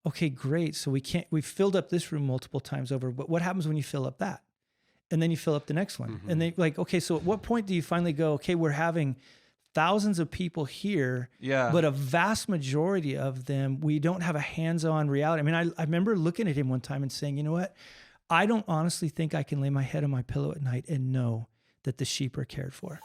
okay, great. So we filled up this room multiple times over, but what happens when you fill up that? And then you fill up the next one. And they like, okay, so at what point do you finally go, okay, we're having thousands of people here, but a vast majority of them, we don't have a hands-on reality. I mean, I remember looking at him one time and saying, you know what? I don't honestly think I can lay my head on my pillow at night and know that the sheep are cared for.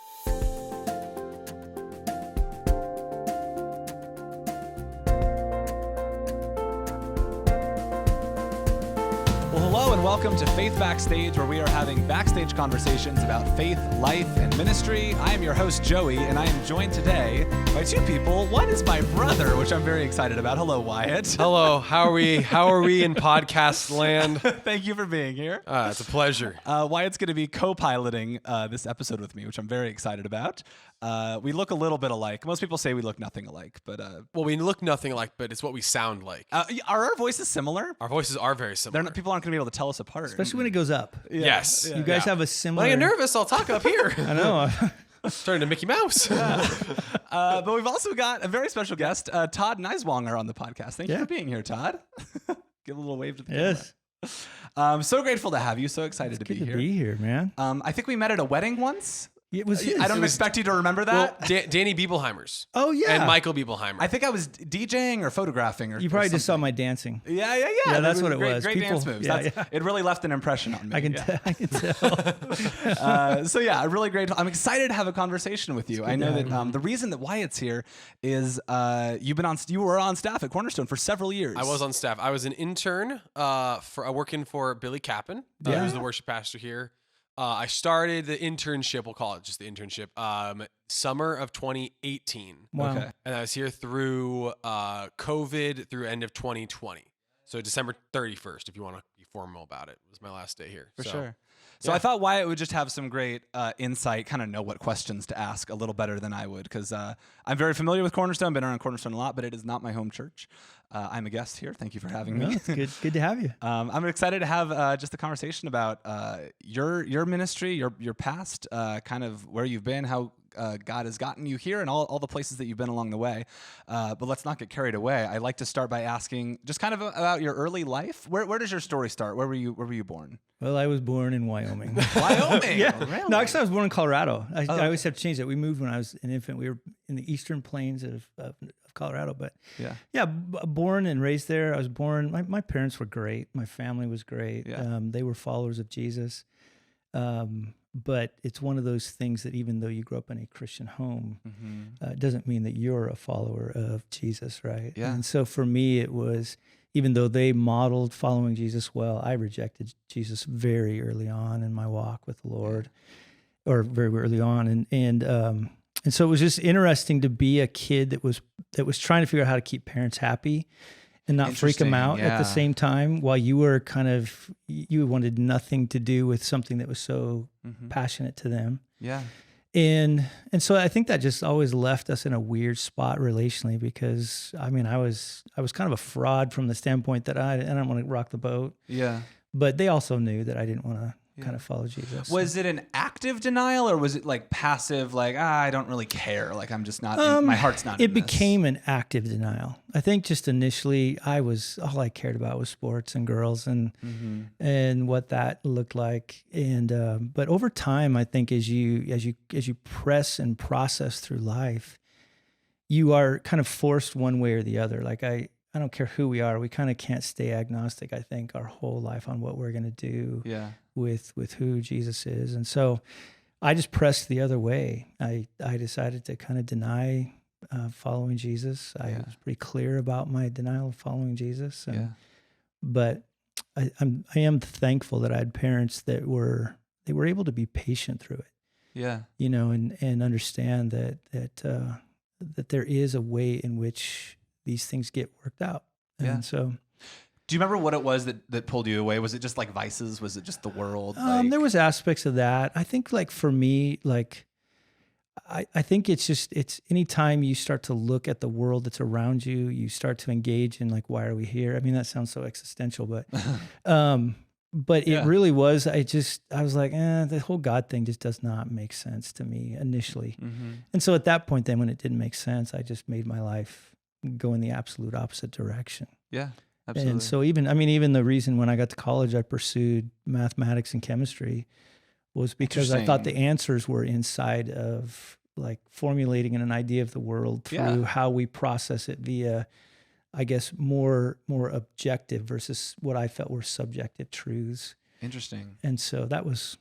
Hello and welcome to Faith Backstage, where we are having backstage conversations about faith, life, and ministry. I am your host, Joey, and I am joined today by two people. One is my brother, which I'm very excited about. Hello, Wyatt. Hello. How are we? How are we in podcast land? Thank you for being here. It's a pleasure. Wyatt's going to be co-piloting this episode with me, which I'm very excited about. We look a little bit alike. Most people say we look nothing alike, but well, we look nothing alike, but it's what we sound like. Are our voices similar? Our voices are very similar. People aren't going to be able to tell us apart. Especially when it goes up. Yes. You guys have a similar... When I get nervous, I'll talk up here. I know. Turning to Mickey Mouse. But we've also got a very special guest, Todd Nighswonger, on the podcast. Thank you for being here, Todd. Give a little wave to the camera. I'm so grateful to have you. So excited to be here. Good to be here, man. I think we met at a wedding once. It was his. I don't expect you to remember that. Well, Danny Biebelheimer's. Oh, yeah. And Michael Biebelheimer. I think I was DJing or photographing. You probably just saw my dancing. Yeah. Yeah, that's what it was. Great dance moves. It really left an impression on me. I can tell. So yeah, I'm really grateful. I'm excited to have a conversation with you. I know that the reason that Wyatt's here is you were on staff at Cornerstone for several years. I was on staff. I was an intern working for Billy Kappen, who's the worship pastor here. I started the internship, we'll call it just the internship, summer of 2018. Wow. Okay. And I was here through COVID through end of 2020. So December 31st, if you want to be formal about it, was my last day here. For sure. So I thought Wyatt would just have some great insight, kind of know what questions to ask a little better than I would, because I'm very familiar with Cornerstone, been around Cornerstone a lot, but it is not my home church. I'm a guest here. Thank you for having me. It's good to have you. I'm excited to have just a conversation about your ministry, your past, kind of where you've been, how God has gotten you here, and all the places that you've been along the way. But let's not get carried away. I like to start by asking just kind of about your early life. Where does your story start? Where were you born? Well, I was born in Wyoming. Wyoming? Yeah. Oh, really? No, actually, I was born in Colorado. I always have to change that. We moved when I was an infant. We were in the eastern plains of Colorado. But born and raised there. I was born, my parents were great. My family was great. Yeah. They were followers of Jesus. But it's one of those things that even though you grew up in a Christian home, it doesn't mean that you're a follower of Jesus, right? Yeah. And so for me, it was, even though they modeled following Jesus well, I rejected Jesus very early on in my walk with the Lord, or very early on. And so it was just interesting to be a kid that was trying to figure out how to keep parents happy and not freak them out at the same time, while you were you wanted nothing to do with something that was so passionate to them. Yeah. And so I think that just always left us in a weird spot relationally, because I mean, I was kind of a fraud from the standpoint that I don't want to rock the boat. Yeah. But they also knew that I didn't want to kind of follow Jesus. Was it an active denial, or was it like passive, like, I don't really care, like I'm just not, my heart's not in this? It became an active denial. I think just initially all I cared about was sports and girls and what that looked like. And but over time, I think as you press and process through life, you are kind of forced one way or the other. Like I don't care who we are. We kind of can't stay agnostic, I think, our whole life on what we're going to do with who Jesus is. And so I just pressed the other way. I decided to kind of deny following Jesus. I was pretty clear about my denial of following Jesus. But I am thankful that I had parents that were able to be patient through it. Yeah. You know, and understand that there is a way in which these things get worked out. And so, do you remember what it was that pulled you away? Was it just like vices? Was it just the world? There was aspects of that. I think like for me, like, I think it's anytime you start to look at the world that's around you, you start to engage in like, why are we here? I mean, that sounds so existential, but, it really was, I was like, the whole God thing just does not make sense to me initially. And so at that point then, when it didn't make sense, I just made my life go in the absolute opposite direction. Yeah. Absolutely. And so even the reason when I got to college, I pursued mathematics and chemistry was because I thought the answers were inside of like formulating an idea of the world through how we process it via, I guess, more objective versus what I felt were subjective truths. Interesting. And so that was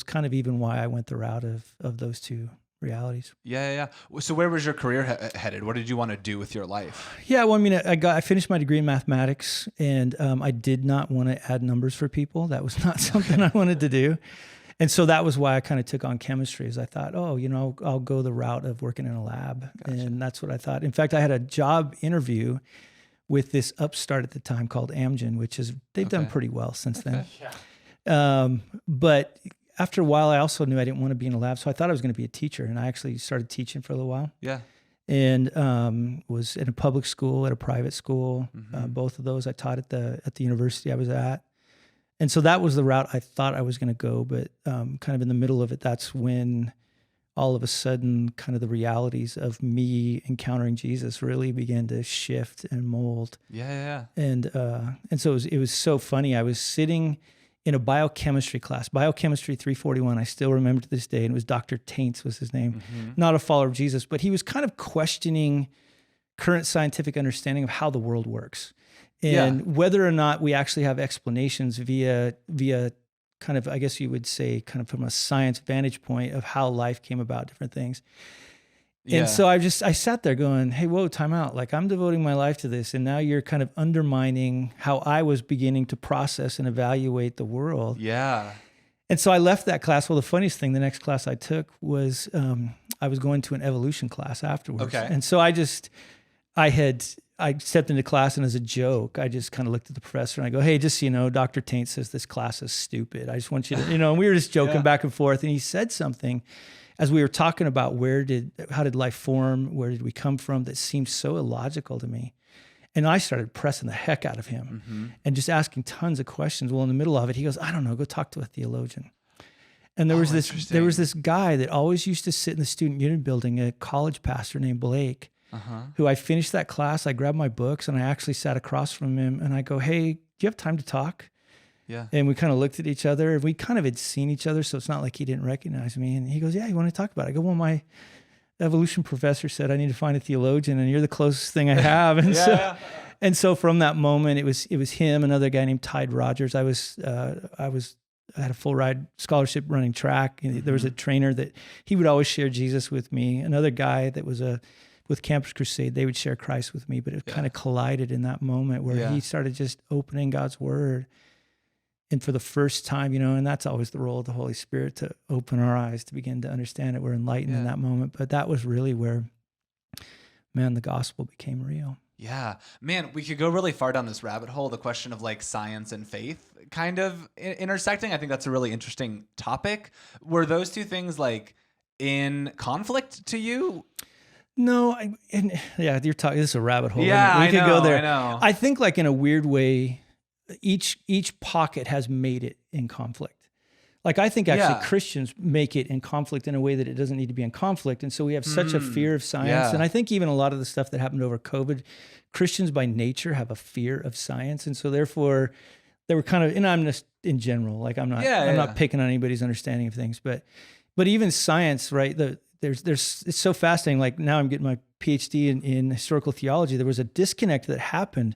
kind of even why I went the route of those two realities. Yeah. So where was your career headed? What did you want to do with your life? Yeah, well, I mean, I finished my degree in mathematics, and I did not want to add numbers for people. That was not something I wanted to do. And so that was why I kind of took on chemistry, is I thought, I'll go the route of working in a lab. Gotcha. And that's what I thought. In fact, I had a job interview with this upstart at the time called Amgen, which is, they've done pretty well since then. Yeah. But after a while, I also knew I didn't want to be in a lab. So I thought I was going to be a teacher. And I actually started teaching for a little while. Yeah. And was in a public school, at a private school. Both of those I taught at the university I was at. And so that was the route I thought I was going to go. But kind of in the middle of it, that's when all of a sudden kind of the realities of me encountering Jesus really began to shift and mold. Yeah. And so it was so funny. I was sitting in a biochemistry class, Biochemistry 341. I still remember to this day. And it was Dr. Taints was his name, not a follower of Jesus, but he was kind of questioning current scientific understanding of how the world works. And whether or not we actually have explanations via kind of, I guess you would say, kind of from a science vantage point of how life came about, different things. Yeah. And so I sat there going, hey, whoa, time out. Like, I'm devoting my life to this. And now you're kind of undermining how I was beginning to process and evaluate the world. Yeah. And so I left that class. Well, the funniest thing, the next class I took was I was going to an evolution class afterwards. Okay. And so I stepped into class, and as a joke, I just kind of looked at the professor and I go, hey, just so you know, Dr. Taint says this class is stupid. I just want you to, and we were just joking back and forth. And he said something as we were talking about how did life form? Where did we come from? That seemed so illogical to me. And I started pressing the heck out of him and just asking tons of questions. Well, in the middle of it, he goes, I don't know, go talk to a theologian. And there was this guy that always used to sit in the student union building, a college pastor named Blake, who I finished that class. I grabbed my books and I actually sat across from him and I go, hey, do you have time to talk? Yeah. And we kind of looked at each other, and we kind of had seen each other, so it's not like he didn't recognize me. And he goes, yeah, you want to talk about it? I go, well, my evolution professor said I need to find a theologian, and you're the closest thing I have. And so from that moment, it was him, another guy named Todd Rogers. I had a full ride scholarship running track. And there was a trainer that he would always share Jesus with me. Another guy that was with Campus Crusade, they would share Christ with me, but it kind of collided in that moment where he started just opening God's word. And for the first time, and that's always the role of the Holy Spirit, to open our eyes, to begin to understand it. We're enlightened in that moment. But that was really where, man, the gospel became real. Yeah, man, we could go really far down this rabbit hole, the question of like science and faith kind of intersecting. I think that's a really interesting topic. Were those two things like in conflict to you? No, you're talking, this is a rabbit hole. Yeah, we could go there. I know. I think like in a weird way, each pocket has made it in conflict. Like I think actually Christians make it in conflict in a way that it doesn't need to be in conflict. And so we have such a fear of science. Yeah. And I think even a lot of the stuff that happened over COVID, Christians by nature have a fear of science. And so therefore they were kind of, and I'm just in general, like I'm not picking on anybody's understanding of things, but even science, right? It's so fascinating. Like now I'm getting my PhD in historical theology. There was a disconnect that happened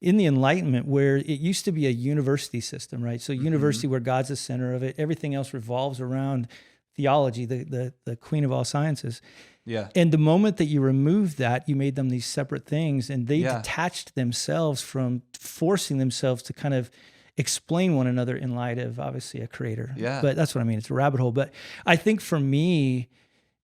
in the Enlightenment where it used to be a university system, right? So university where God's the center of it, everything else revolves around theology, the queen of all sciences. Yeah. And the moment that you removed that, you made them these separate things, and they detached themselves from forcing themselves to kind of explain one another in light of obviously a creator. Yeah. But that's what I mean. It's a rabbit hole. But I think for me,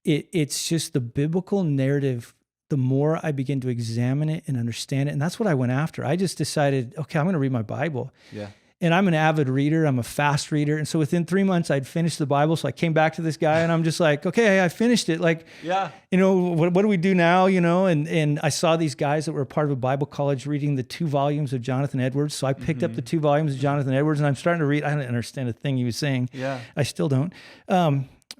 it's just the biblical narrative. The more I begin to examine it and understand it, and that's what I went after. I just decided, okay, I'm going to read my Bible. Yeah. And I'm an avid reader. I'm a fast reader. And so within 3 months, I'd finished the Bible. So I came back to this guy and I'm just like, okay, I finished it. Like, what do we do now? And I saw these guys that were a part of a Bible college reading the 2 volumes of Jonathan Edwards. So I picked up the 2 volumes of Jonathan Edwards and I'm starting to read. I don't understand a thing he was saying. Yeah. I still don't.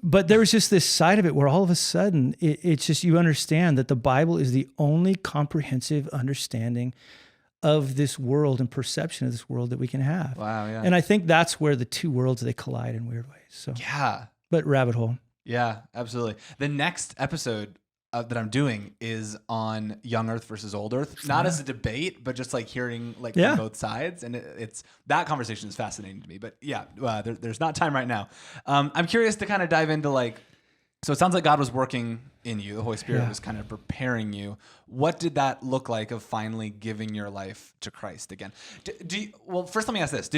But there was just this side of it where all of a sudden it's just, you understand that the Bible is the only comprehensive understanding of this world and perception of this world that we can have. Wow, yeah. And I think that's where the two worlds, they collide in weird ways. So Yeah. But rabbit hole. Yeah, absolutely. The next episode that I'm doing is on young Earth versus old Earth, not as a debate, but just like hearing like from both sides. And it's that conversation is fascinating to me. But yeah, there's not time right now. I'm curious to kind of dive into like, so it sounds like God was working in you. The Holy Spirit was kind of preparing you. What did that look like of finally giving your life to Christ again? Well, first let me ask this.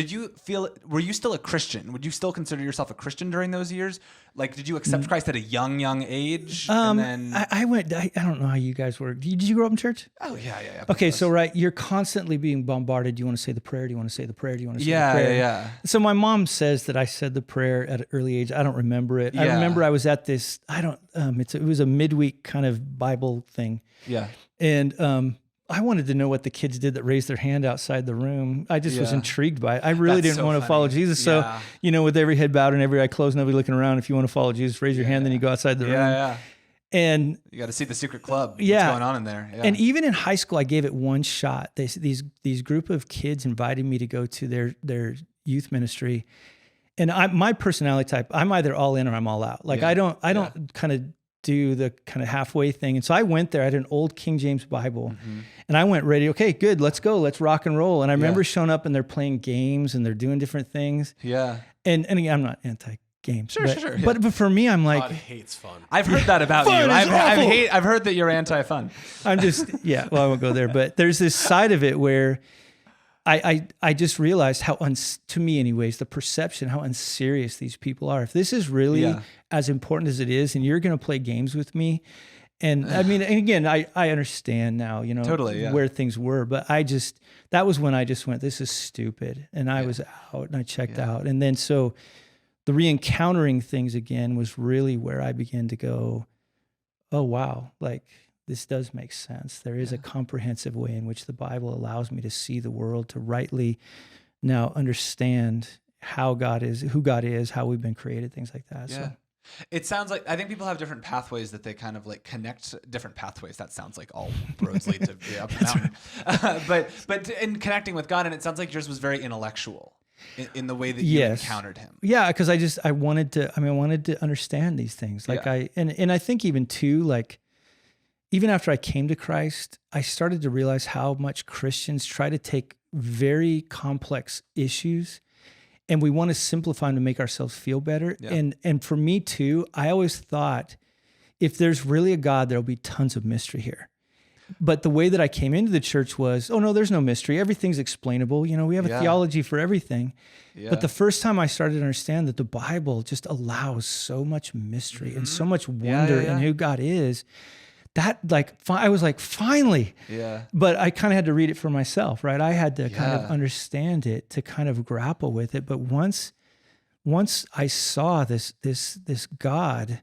Were you still a Christian? Would you still consider yourself a Christian during those years? Like, did you accept Christ at a young age? And then I don't know how you guys were. Did you grow up in church? Oh, yeah. Okay, so you're constantly being bombarded. Do you want to say the prayer? Do you want to say the prayer? Do you want to say the prayer? Yeah. So my mom says that I said the prayer at an early age. I don't remember it. I remember I was at this, it was a midweek kind of Bible thing. Yeah. And I wanted to know what the kids did that raised their hand outside the room. I just was intrigued by it. I really didn't want to follow Jesus. So, with every head bowed and every eye closed, nobody looking around, if you want to follow Jesus, raise your hand, then you go outside the room. Yeah. And you got to see the secret club. What's going on in there. Yeah. And even in high school, I gave it one shot. These group of kids invited me to go to their youth ministry. And my personality type, I'm either all in or I'm all out. Like I don't kind of do the kind of halfway thing. And so I went there. I had an old King James Bible and I went ready. Okay, good. Let's go. Let's rock and roll. And I remember showing up and they're playing games and they're doing different things. Yeah. And again, I'm not anti-games. Sure. But for me, I'm like, Todd hates fun. I've heard that about you. I've heard that you're anti-fun. I'm just, well, I won't go there, but there's this side of it where I just realized how, to me anyways, the perception, how unserious these people are. If this is really as important as it is, and you're going to play games with me, and I mean, and again, I understand now, totally, where things were, but that was when I just went, this is stupid. And I was out and I checked out. And then, so the re-encountering things again was really where I began to go, oh, wow, like, this does make sense. There is a comprehensive way in which the Bible allows me to see the world, to rightly now understand how God is, who God is, how we've been created, things like that. Yeah. So it sounds like, I think people have different pathways that they kind of like connect different pathways. That sounds like all roads lead to up the mountain. But in connecting with God, and it sounds like yours was very intellectual in the way that you encountered him. Yeah, because I wanted to understand these things. Like and I think even too, like, even after I came to Christ, I started to realize how much Christians try to take very complex issues and we want to simplify them to make ourselves feel better. Yeah. And for me too, I always thought if there's really a God, there'll be tons of mystery here. But the way that I came into the church was, oh no, there's no mystery. Everything's explainable. We have a theology for everything. Yeah. But the first time I started to understand that the Bible just allows so much mystery and so much wonder in who God is, that I was like, finally. Yeah. But I kind of had to read it for myself, right? I had to kind of understand it to kind of grapple with it. But once I saw this God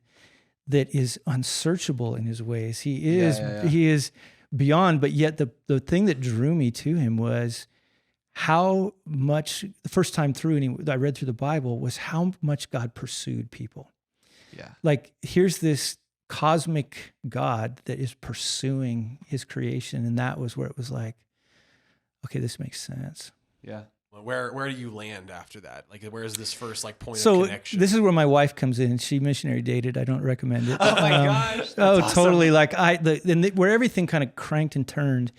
that is unsearchable in his ways, he is beyond, but yet the thing that drew me to him was how much, the first time through, I read through the Bible, was how much God pursued people. Yeah. Like, here's this cosmic God that is pursuing his creation. And that was where it was like, okay, this makes sense. Yeah. Where do you land after that? Like, where is this first point of connection? This is where my wife comes in. She missionary dated. I don't recommend it. Oh my gosh. That's awesome. Totally. Like where everything kind of cranked and turned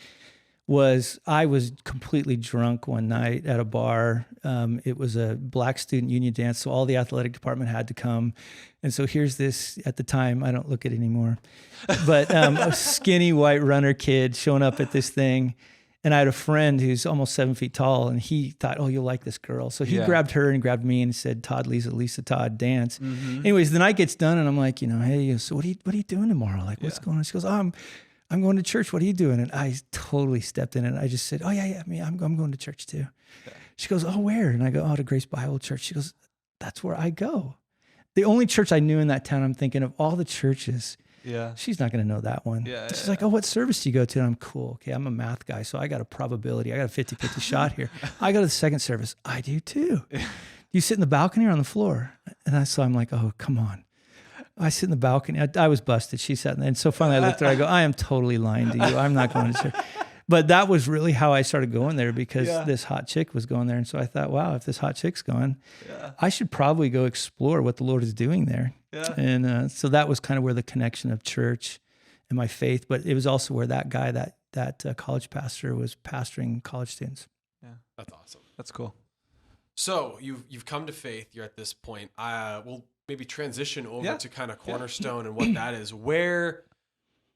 was I was completely drunk one night at a bar. It was a Black student union dance, so all the athletic department had to come. And so here's this, at the time, I don't look at it anymore, but a skinny white runner kid showing up at this thing. And I had a friend who's almost 7 feet tall, and he thought, oh, you'll like this girl. So he grabbed her and grabbed me and said, Todd, Lisa, Todd, dance. Mm-hmm. Anyways, the night gets done, and I'm like, hey, so what are you doing tomorrow? Like, what's going on? She goes, I'm going to church. What are you doing? And I totally stepped in and I just said, oh yeah, I'm going to church too. Okay. She goes, oh, where? And I go, oh, to Grace Bible Church. She goes, that's where I go. The only church I knew in that town, I'm thinking of all the churches. Yeah. She's not going to know that one. Yeah, she's like, oh, what service do you go to? And I'm cool. Okay, I'm a math guy, so I got a probability. I got a 50-50 shot here. I go to the second service. I do too. You sit in the balcony or on the floor? And so I'm like, oh, come on. I sit in the balcony. I was busted. She sat in there. And so finally I looked at her. I go, I am totally lying to you. I'm not going to church. But that was really how I started going there because Yeah. this hot chick was going there. And so I thought, wow, if this hot chick's going, Yeah. I should probably go explore what the Lord is doing there. Yeah. And so that was kind of where the connection of church and my faith, but it was also where that guy, that college pastor was pastoring college students. Yeah. That's awesome. That's cool. So you've come to faith. You're at this point. We'll maybe transition over to kind of Cornerstone and what that is. Where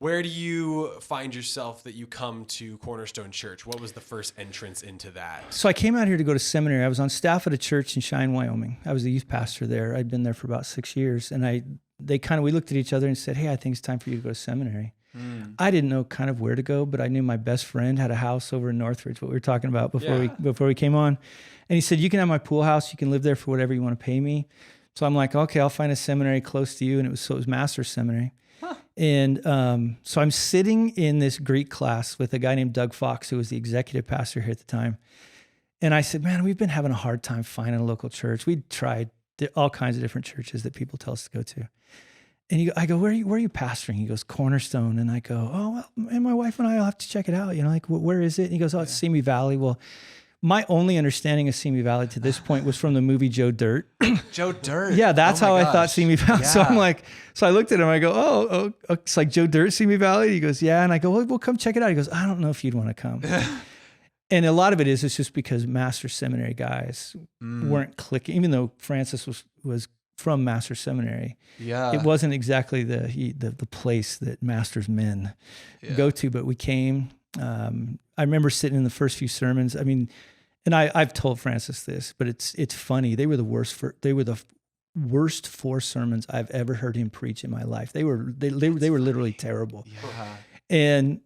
do you find yourself that you come to Cornerstone Church? What was the first entrance into that? So I came out here to go to seminary. I was on staff at a church in Cheyenne, Wyoming. I was the youth pastor there. I'd been there for about 6 years, and we looked at each other and said, "Hey, I think it's time for you to go to seminary." I didn't know kind of where to go, but I knew my best friend had a house over in Northridge, what we were talking about before we came on. And he said, "You can have my pool house. You can live there for whatever you want to pay me." So I'm like, "Okay, I'll find a seminary close to you." And it was master's seminary. And so I'm sitting in this Greek class with a guy named Doug Fox, who was the executive pastor here at the time. And I said, "Man, we've been having a hard time finding a local church. We tried all kinds of different churches that people tell us to go to." And I go, where are you pastoring? He goes, "Cornerstone." And I go, "Oh, well, and my wife and I will have to check it out. Like, where is it?" And he goes, "Oh, it's Simi Valley." Well, my only understanding of Simi Valley to this point was from the movie Joe Dirt. Joe Dirt. Yeah, that's how I thought Simi Valley. Yeah. So I'm like, so I looked at him. I go, oh, it's like Joe Dirt, Simi Valley. He goes, "Yeah." And I go, "Well, come check it out." He goes, "I don't know if you'd want to come." And a lot of it's just because master seminary guys weren't clicking, even though Francis was from master seminary. Yeah. It wasn't exactly the place that master's men go to, but we came. I remember sitting in the first few sermons. I mean, and I've told Francis this, but it's funny. They were the worst 4 sermons I've ever heard him preach in my life. They were literally terrible. Yeah.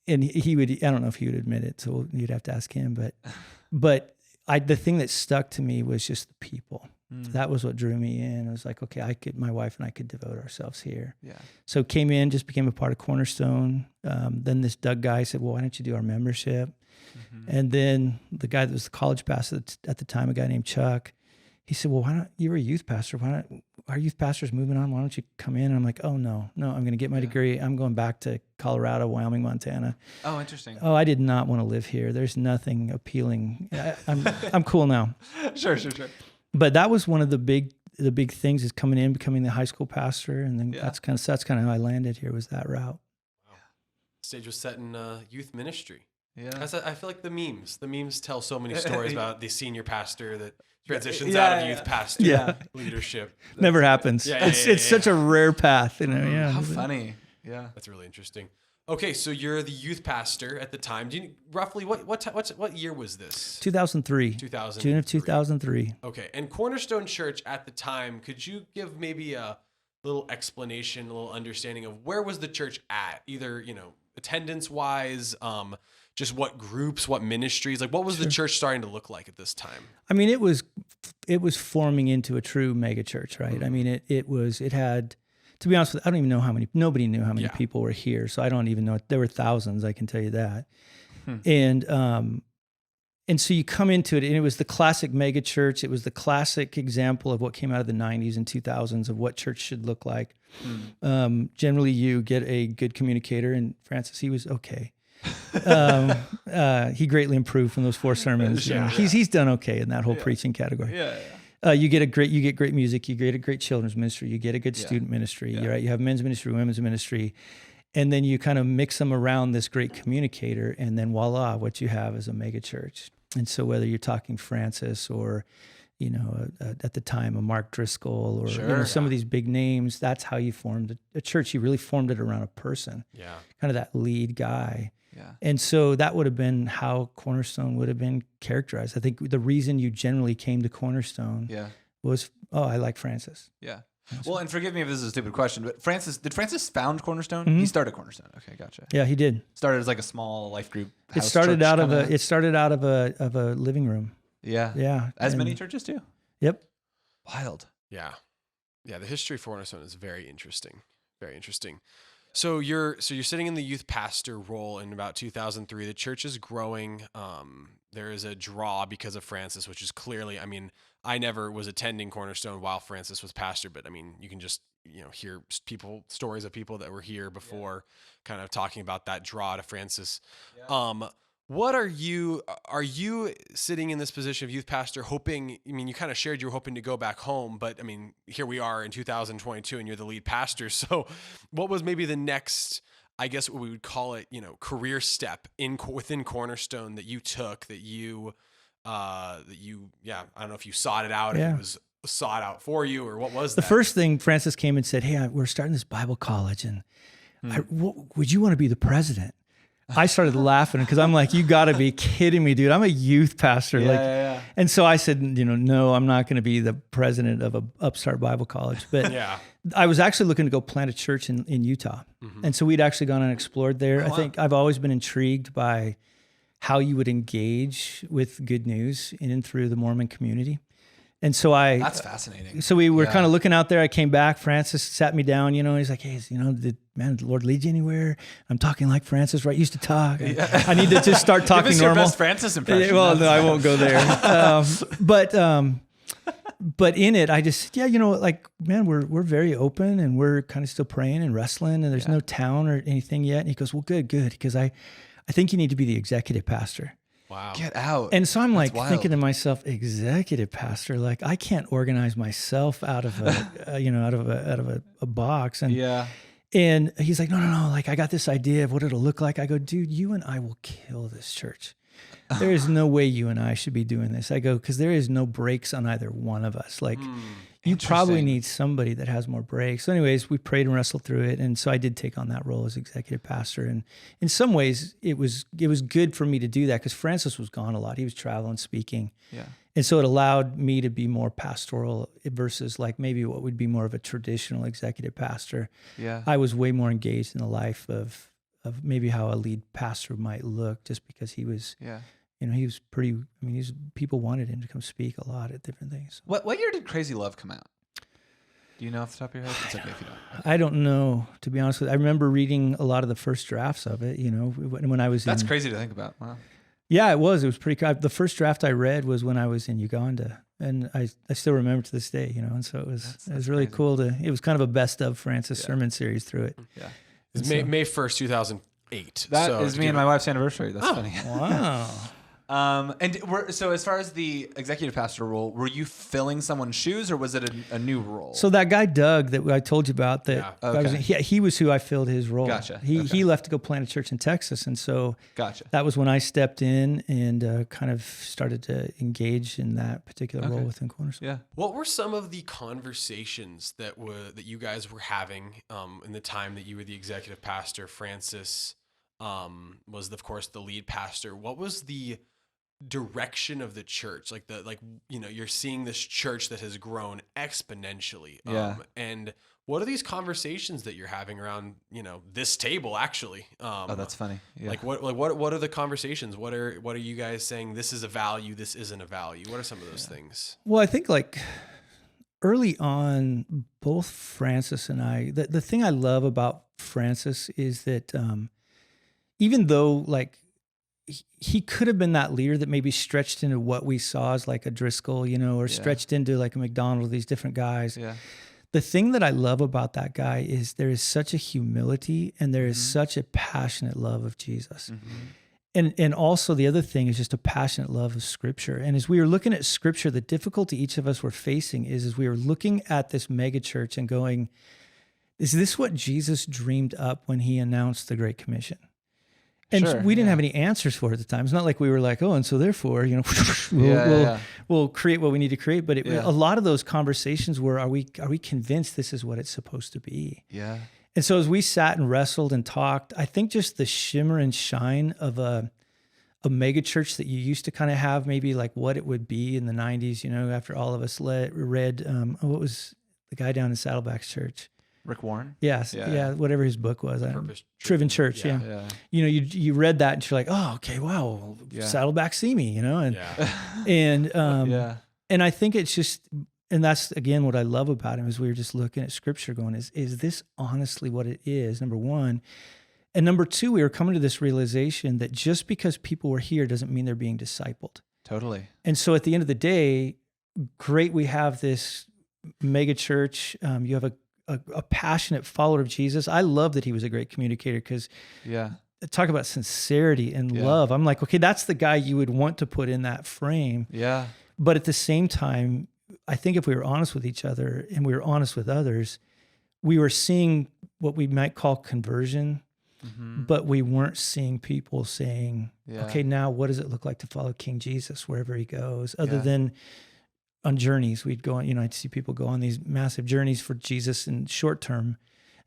And he would, I don't know if he would admit it, so you'd have to ask him. But the thing that stuck to me was just the people. That was what drew me in. I was like, okay, my wife and I could devote ourselves here. Yeah. So came in, just became a part of Cornerstone. Then this Doug guy said, "Well, why don't you do our membership?" And then the guy that was the college pastor at the time, a guy named Chuck, he said, "Well, why don't you were a youth pastor? Why don't our youth pastor's moving on? Why don't you come in?" And I'm like, "Oh no, I'm going to get my degree. I'm going back to Colorado, Wyoming, Montana." Oh, interesting. Oh, I did not want to live here. There's nothing appealing. I'm cool now. Sure. But that was one of the big things is coming in, becoming the high school pastor, and then that's kind of how I landed here, was that route. Wow. Stage was set in youth ministry. Yeah. I feel like the memes tell so many stories about the senior pastor that transitions out of youth pastor leadership. Never happens. It's such a rare path, Yeah. How funny. Yeah. That's really interesting. Okay, so you're the youth pastor at the time. Do you roughly what year was this? 2003. 2003. June of 2003. Okay, and Cornerstone Church at the time, could you give maybe a little explanation, a little understanding of where was the church at? Either, attendance wise, just what groups, what ministries, like what was the church starting to look like at this time? I mean, it was forming into a true mega church, right? I mean, it had, to be honest with you, I don't even know nobody knew how many people were here. So I don't even know. There were thousands, I can tell you that. And so you come into it, and it was the classic mega church. It was the classic example of what came out of the 90s and 2000s of what church should look like. Generally, you get a good communicator, and Francis, he was okay. He greatly improved from those 4 sermons. He's done okay in that whole preaching category. You get great music. You get a great children's ministry. You get a good student ministry. Right? You have men's ministry, women's ministry, and then you kind of mix them around this great communicator, and then voila, what you have is a mega church. And so whether you're talking Francis or, at the time, a Mark Driscoll or some of these big names, that's how you formed a church. You really formed it around a person. Yeah, kind of that lead guy. Yeah. And so that would have been how Cornerstone would have been characterized. I think the reason you generally came to Cornerstone was, I like Francis. Yeah. Well, and forgive me if this is a stupid question, but did Francis found Cornerstone? Mm-hmm. He started Cornerstone. Okay, gotcha. Yeah, he did. Started as like a small life group. It started out of a living room. Yeah. Yeah. As many churches do. Yep. Wild. Yeah. Yeah, the history of Cornerstone is very interesting. Very interesting. So you're sitting in the youth pastor role in about 2003. The church is growing. There is a draw because of Francis, which is clearly, I mean, I never was attending Cornerstone while Francis was pastor, but I mean, you can just hear stories of people that were here before, kind of talking about that draw to Francis. Yeah. What are you sitting in this position of youth pastor hoping, you kind of shared you were hoping to go back home, but here we are in 2022 and you're the lead pastor. So what was maybe the next, I guess what we would call it, career step within Cornerstone that you took, I don't know if you sought it out, if it was sought out for you, or what was the first thing? Francis came and said, "Hey, we're starting this Bible college, and would you want to be the president?" I started laughing because I'm like, "You got to be kidding me, dude! I'm a youth pastor." And so I said, "No, I'm not going to be the president of a upstart Bible college." But I was actually looking to go plant a church in Utah, and so we'd actually gone and explored there. I think I've always been intrigued by how you would engage with good news in and through the Mormon community. And so that's fascinating. So we were kind of looking out there. I came back. Francis sat me down. He's like, "Hey, did the Lord lead you anywhere?" I'm talking like Francis, right? Used to talk. I need to just start talking Give us normal. Your best Francis impression. Well, no, I won't go there. But in it, I just man, we're very open, and we're kind of still praying and wrestling, and there's no town or anything yet. And he goes, "Well, good, because I think you need to be the executive pastor." Wow. Get out. And so I'm thinking to myself, executive pastor, I can't organize myself out of a box. And and he's like, no, I got this idea of what it'll look like. I go, "Dude, you and I will kill this church. There is no way you and I should be doing this." I go, "Because there is no brakes on either one of us. You probably need somebody that has more brakes." So anyways, we prayed and wrestled through it. And so I did take on that role as executive pastor. And in some ways it was good for me to do that because Francis was gone a lot. He was traveling, speaking. Yeah. And so it allowed me to be more pastoral versus maybe what would be more of a traditional executive pastor. Yeah. I was way more engaged in the life of maybe how a lead pastor might look, just because he was, he was pretty, people wanted him to come speak a lot at different things. What year did Crazy Love come out? Do you know off the top of your head? It's okay if you don't. I don't know, to be honest with you. I remember reading a lot of the first drafts of it, when I was That's crazy to think about. Wow. Yeah, it was. It was pretty cool. The first draft I read was when I was in Uganda, and I still remember to this day, and so it was really cool it was kind of a best of Francis sermon series through it. Yeah. It's May 1st, 2008. That is me and my wife's anniversary. That's funny. Wow. So as far as the executive pastor role, were you filling someone's shoes, or was it a new role? So that guy Doug that I told you about, he was who I filled his role. Gotcha. He left to go plant a church in Texas, and so that was when I stepped in and kind of started to engage in that particular role within Cornerstone. Yeah. What were some of the conversations that you guys were having in the time that you were the executive pastor? Francis was, of course, the lead pastor. What was the direction of the church? You're seeing this church that has grown exponentially. And what are these conversations that you're having around, this table actually? That's funny. Yeah. What are the conversations? What are you guys saying? This is a value. This isn't a value. What are some of those things? Well, I think early on, both Francis and I, the thing I love about Francis is that, even though he could have been that leader that maybe stretched into what we saw as a Driscoll, or stretched into a McDonald, these different guys. Yeah. The thing that I love about that guy is there is such a humility and there is such a passionate love of Jesus. Mm-hmm. And also the other thing is just a passionate love of Scripture. And as we were looking at Scripture, the difficulty each of us were facing is we were looking at this mega church and going, is this what Jesus dreamed up when he announced the Great Commission? And we didn't have any answers for it at the time. It's not like we were and so therefore, we'll create what we need to create. But a lot of those conversations were, are we convinced this is what it's supposed to be? Yeah. And so as we sat and wrestled and talked, I think just the shimmer and shine of a mega church that you used to kind of have, maybe what it would be in the 90s, after all of us read, what was the guy down in Saddleback's church? Rick Warren? Yes. Yeah. Whatever his book was. Driven Church. Yeah. You read that and you're like, oh, okay, wow. Saddleback see me, and, and I think it's just, and that's again, what I love about him is we were just looking at Scripture going, is this honestly what it is? Number one. And number two, we were coming to this realization that just because people were here doesn't mean they're being discipled. Totally. And so at the end of the day, great, we have this mega church. You have a a passionate follower of Jesus. I love that he was a great communicator because talk about sincerity and love. I'm like, okay, that's the guy you would want to put in that frame. Yeah. But at the same time, I think if we were honest with each other and we were honest with others, we were seeing what we might call conversion, but we weren't seeing people saying, okay, now what does it look like to follow King Jesus wherever he goes? Other than on journeys, we'd go on, I'd see people go on these massive journeys for Jesus in short term.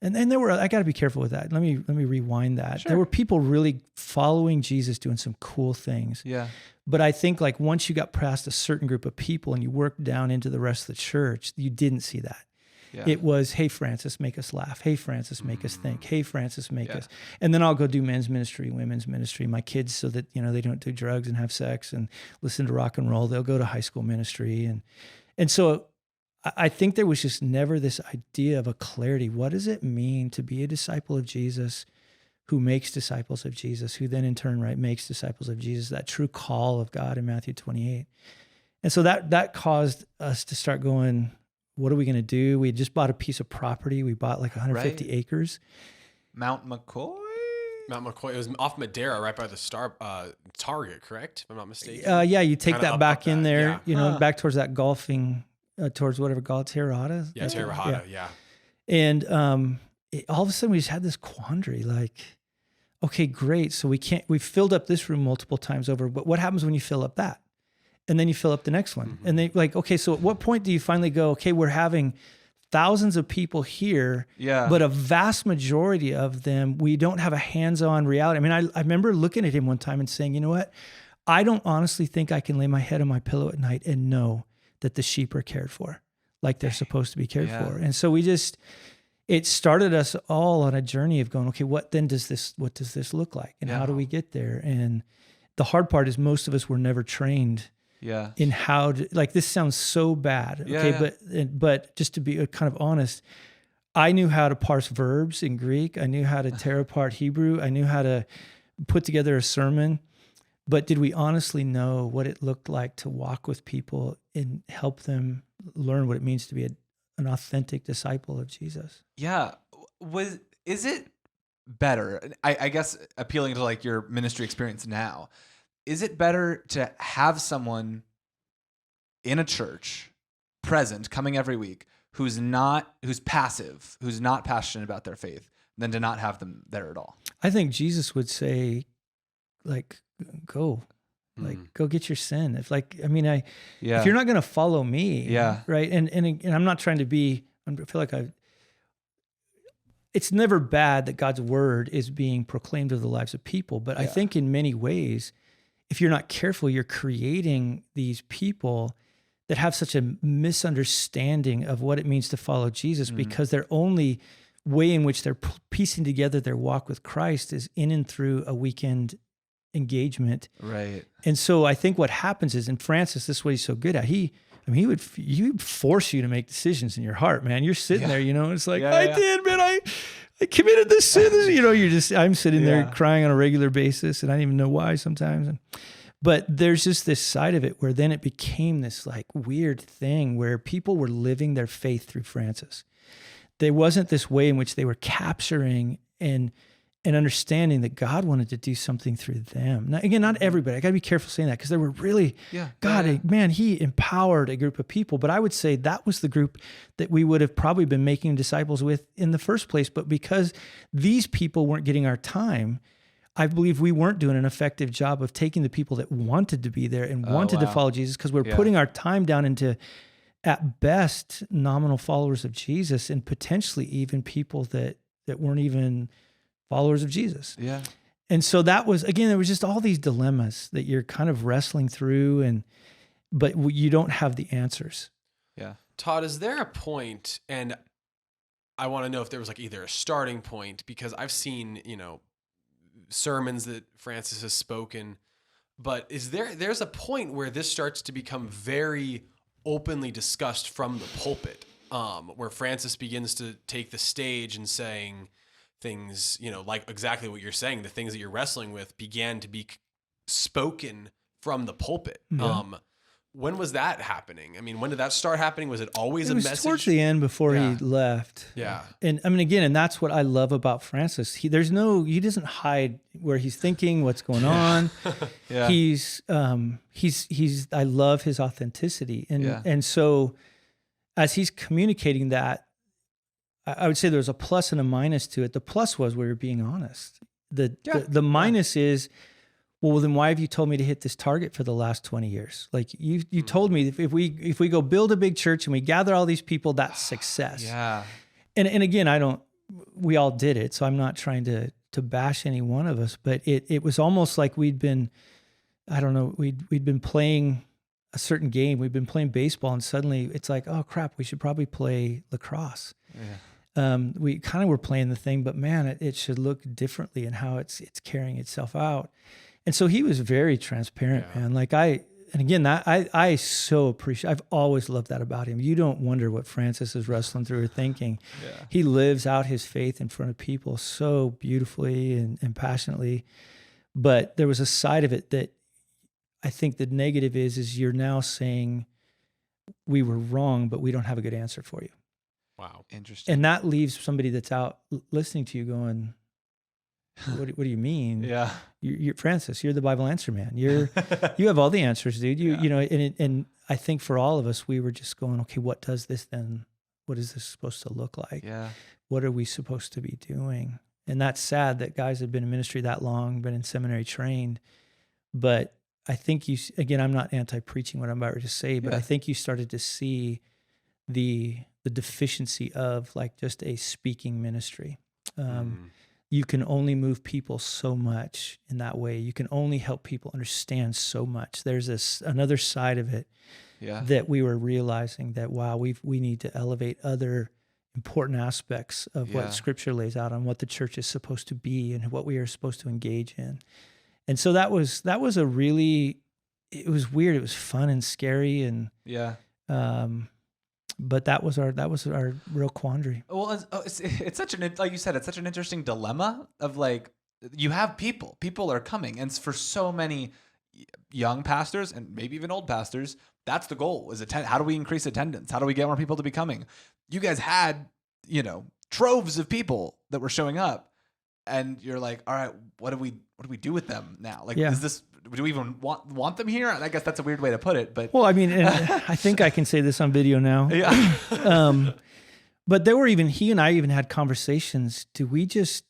And then I got to be careful with that. Let me rewind that. Sure. There were people really following Jesus, doing some cool things. Yeah. But I think like once you got past a certain group of people and you worked down into the rest of the church, you didn't see that. Yeah. It was, hey, Francis, make us laugh. Hey, Francis, make us think. Hey, Francis, make us. And then I'll go do men's ministry, women's ministry, my kids, so that, they don't do drugs and have sex and listen to rock and roll. They'll go to high school ministry. And so I think there was just never this idea of a clarity. What does it mean to be a disciple of Jesus who makes disciples of Jesus, who then in turn, makes disciples of Jesus, that true call of God in Matthew 28. And so that caused us to start going, what are we going to do? We had just bought a piece of property. We bought like 150 acres. Mount McCoy? Mount McCoy. It was off Madera, right by the Target, correct? If I'm not mistaken. Yeah, you take that back in there, back towards that golfing, towards whatever golf, Terrahata. Yeah, Terrahata, yeah. And all of a sudden we just had this quandary, like, okay, great. So we filled up this room multiple times over, but what happens when you fill up that? And then you fill up the next one. And then okay, so at what point do you finally go, okay, we're having thousands of people here, but a vast majority of them, we don't have a hands-on reality. I mean, I remember looking at him one time and saying, you know what? I don't honestly think I can lay my head on my pillow at night and know that the sheep are cared for like they're supposed to be cared for. And so it started us all on a journey of going, okay, what does this look like? And how do we get there? And the hard part is most of us were never trained in how to, like, this sounds so bad. Okay. But just to be kind of honest, I knew how to parse verbs in Greek. I knew how to tear apart Hebrew. I knew how to put together a sermon. But did we honestly know what it looked like to walk with people and help them learn what it means to be an authentic disciple of Jesus? Yeah. Is it better? I guess appealing to like your ministry experience now, is it better to have someone in a church present, coming every week, who's passive, who's not passionate about their faith, than to not have them there at all? I think Jesus would say, like, go get your sin. If if you're not going to follow me, right. And I'm not trying to be, I feel like it's never bad that God's word is being proclaimed to the lives of people. But I think in many ways, if you're not careful, you're creating these people that have such a misunderstanding of what it means to follow Jesus because their only way in which they're piecing together their walk with Christ is in and through a weekend engagement. Right. And so I think what happens is, in Francis, this is what he's so good at. He would force you to make decisions in your heart, man. You're sitting there, it's like, I did, man. I committed this sin. I'm sitting there crying on a regular basis, and I don't even know why sometimes. But there's just this side of it where then it became this like weird thing where people were living their faith through Francis. There wasn't this way in which they were capturing and understanding that God wanted to do something through them. Now, again, not everybody. I got to be careful saying that because there were really, man, he empowered a group of people. But I would say that was the group that we would have probably been making disciples with in the first place. But because these people weren't getting our time, I believe we weren't doing an effective job of taking the people that wanted to be there and wanted to follow Jesus, because we're putting our time down into, at best, nominal followers of Jesus, and potentially even people that weren't even followers of Jesus. Yeah. And so that was, again, there was just all these dilemmas that you're kind of wrestling through, but you don't have the answers. Yeah. Todd, is there a point, and I want to know if there was like either a starting point, because I've seen, sermons that Francis has spoken, but there's a point where this starts to become very openly discussed from the pulpit, where Francis begins to take the stage and saying things, like exactly what you're saying, the things that you're wrestling with began to be spoken from the pulpit. when was that happening? I mean, when did that start happening? Was it always It was message? towards the end before he left. Yeah. And I mean, again, and that's what I love about Francis. He doesn't hide where he's thinking, what's going on. Yeah. I love his authenticity. And so as he's communicating that, I would say there was a plus and a minus to it. The plus was we were being honest. The minus is, well, then why have you told me to hit this target for the last 20 years? Like you told me if we go build a big church and we gather all these people, that's success. Yeah. And again, we all did it. So I'm not trying to bash any one of us, but it was almost like we'd been playing a certain game. We'd been playing baseball and suddenly it's like, oh crap, we should probably play lacrosse. Yeah. We kind of were playing the thing, but man, it should look differently in how it's carrying itself out. And so he was very transparent, man. Like I so appreciate, I've always loved that about him. You don't wonder what Francis is wrestling through or thinking. Yeah. He lives out his faith in front of people so beautifully and passionately. But there was a side of it that I think the negative is you're now saying we were wrong, but we don't have a good answer for you. Wow. Interesting. And that leaves somebody that's out listening to you going, what do you mean? Yeah. You're Francis, you're the Bible answer man. You have all the answers, dude. You know, and I think for all of us, we were just going, okay, what is this supposed to look like? Yeah. What are we supposed to be doing? And that's sad that guys have been in ministry that long, been in seminary trained. But I think again, I'm not anti-preaching what I'm about to say, but I think you started to see the deficiency of like just a speaking ministry. You can only move people so much in that way. You can only help people understand so much. There's another side of it that we were realizing that, wow, we need to elevate other important aspects of what Scripture lays out on what the church is supposed to be and what we are supposed to engage in. And so that was it was weird. It was fun and scary and but that was our real quandary. Well, it's such like you said, it's such an interesting dilemma of like, you have people are coming. And for so many young pastors and maybe even old pastors, that's the goal is how do we increase attendance? How do we get more people to be coming? You guys had, troves of people that were showing up and you're like, all right, what do we do with them now? Like, do we even want them here? I guess that's a weird way to put it, but. Well, I mean, I think I can say this on video now. Yeah. But there were he and I even had conversations. Do we just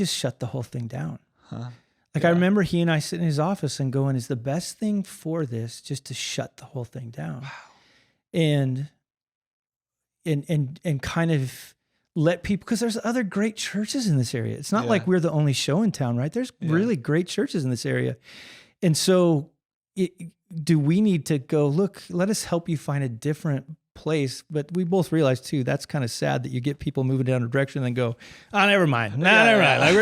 shut the whole thing down? Huh? Like I remember he and I sitting in his office and going, is the best thing for this just to shut the whole thing down? Wow. And kind of let people, because there's other great churches in this area. It's not like we're the only show in town, right? There's really great churches in this area. And so do we need to go, look, let us help you find a different place. But we both realize too, that's kind of sad that you get people moving down a direction and then go, oh, never mind. Never mind. Like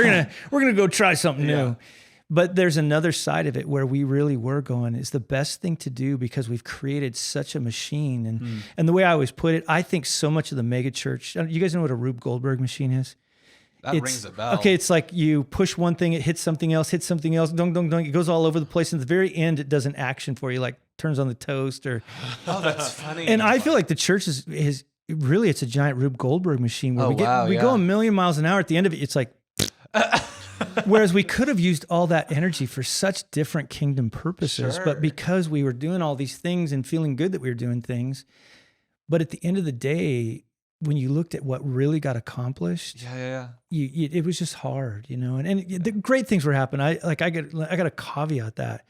we're gonna go try something new. But there's another side of it where we really were going, is the best thing to do because we've created such a machine. And the way I always put it, I think so much of the mega church, you guys know what a Rube Goldberg machine is? That rings a bell. Okay, it's like you push one thing, it hits something else, dong, dong, dong. It goes all over the place. And at the very end, it does an action for you, like turns on the toast or. Oh, that's funny. And I feel like the church is really, it's a giant Rube Goldberg machine where we go a million miles an hour. At the end of it, it's like. Whereas we could have used all that energy for such different kingdom purposes, but because we were doing all these things and feeling good that we were doing things, but at the end of the day, when you looked at what really got accomplished, it was just hard, and the great things were happening. I got to caveat that.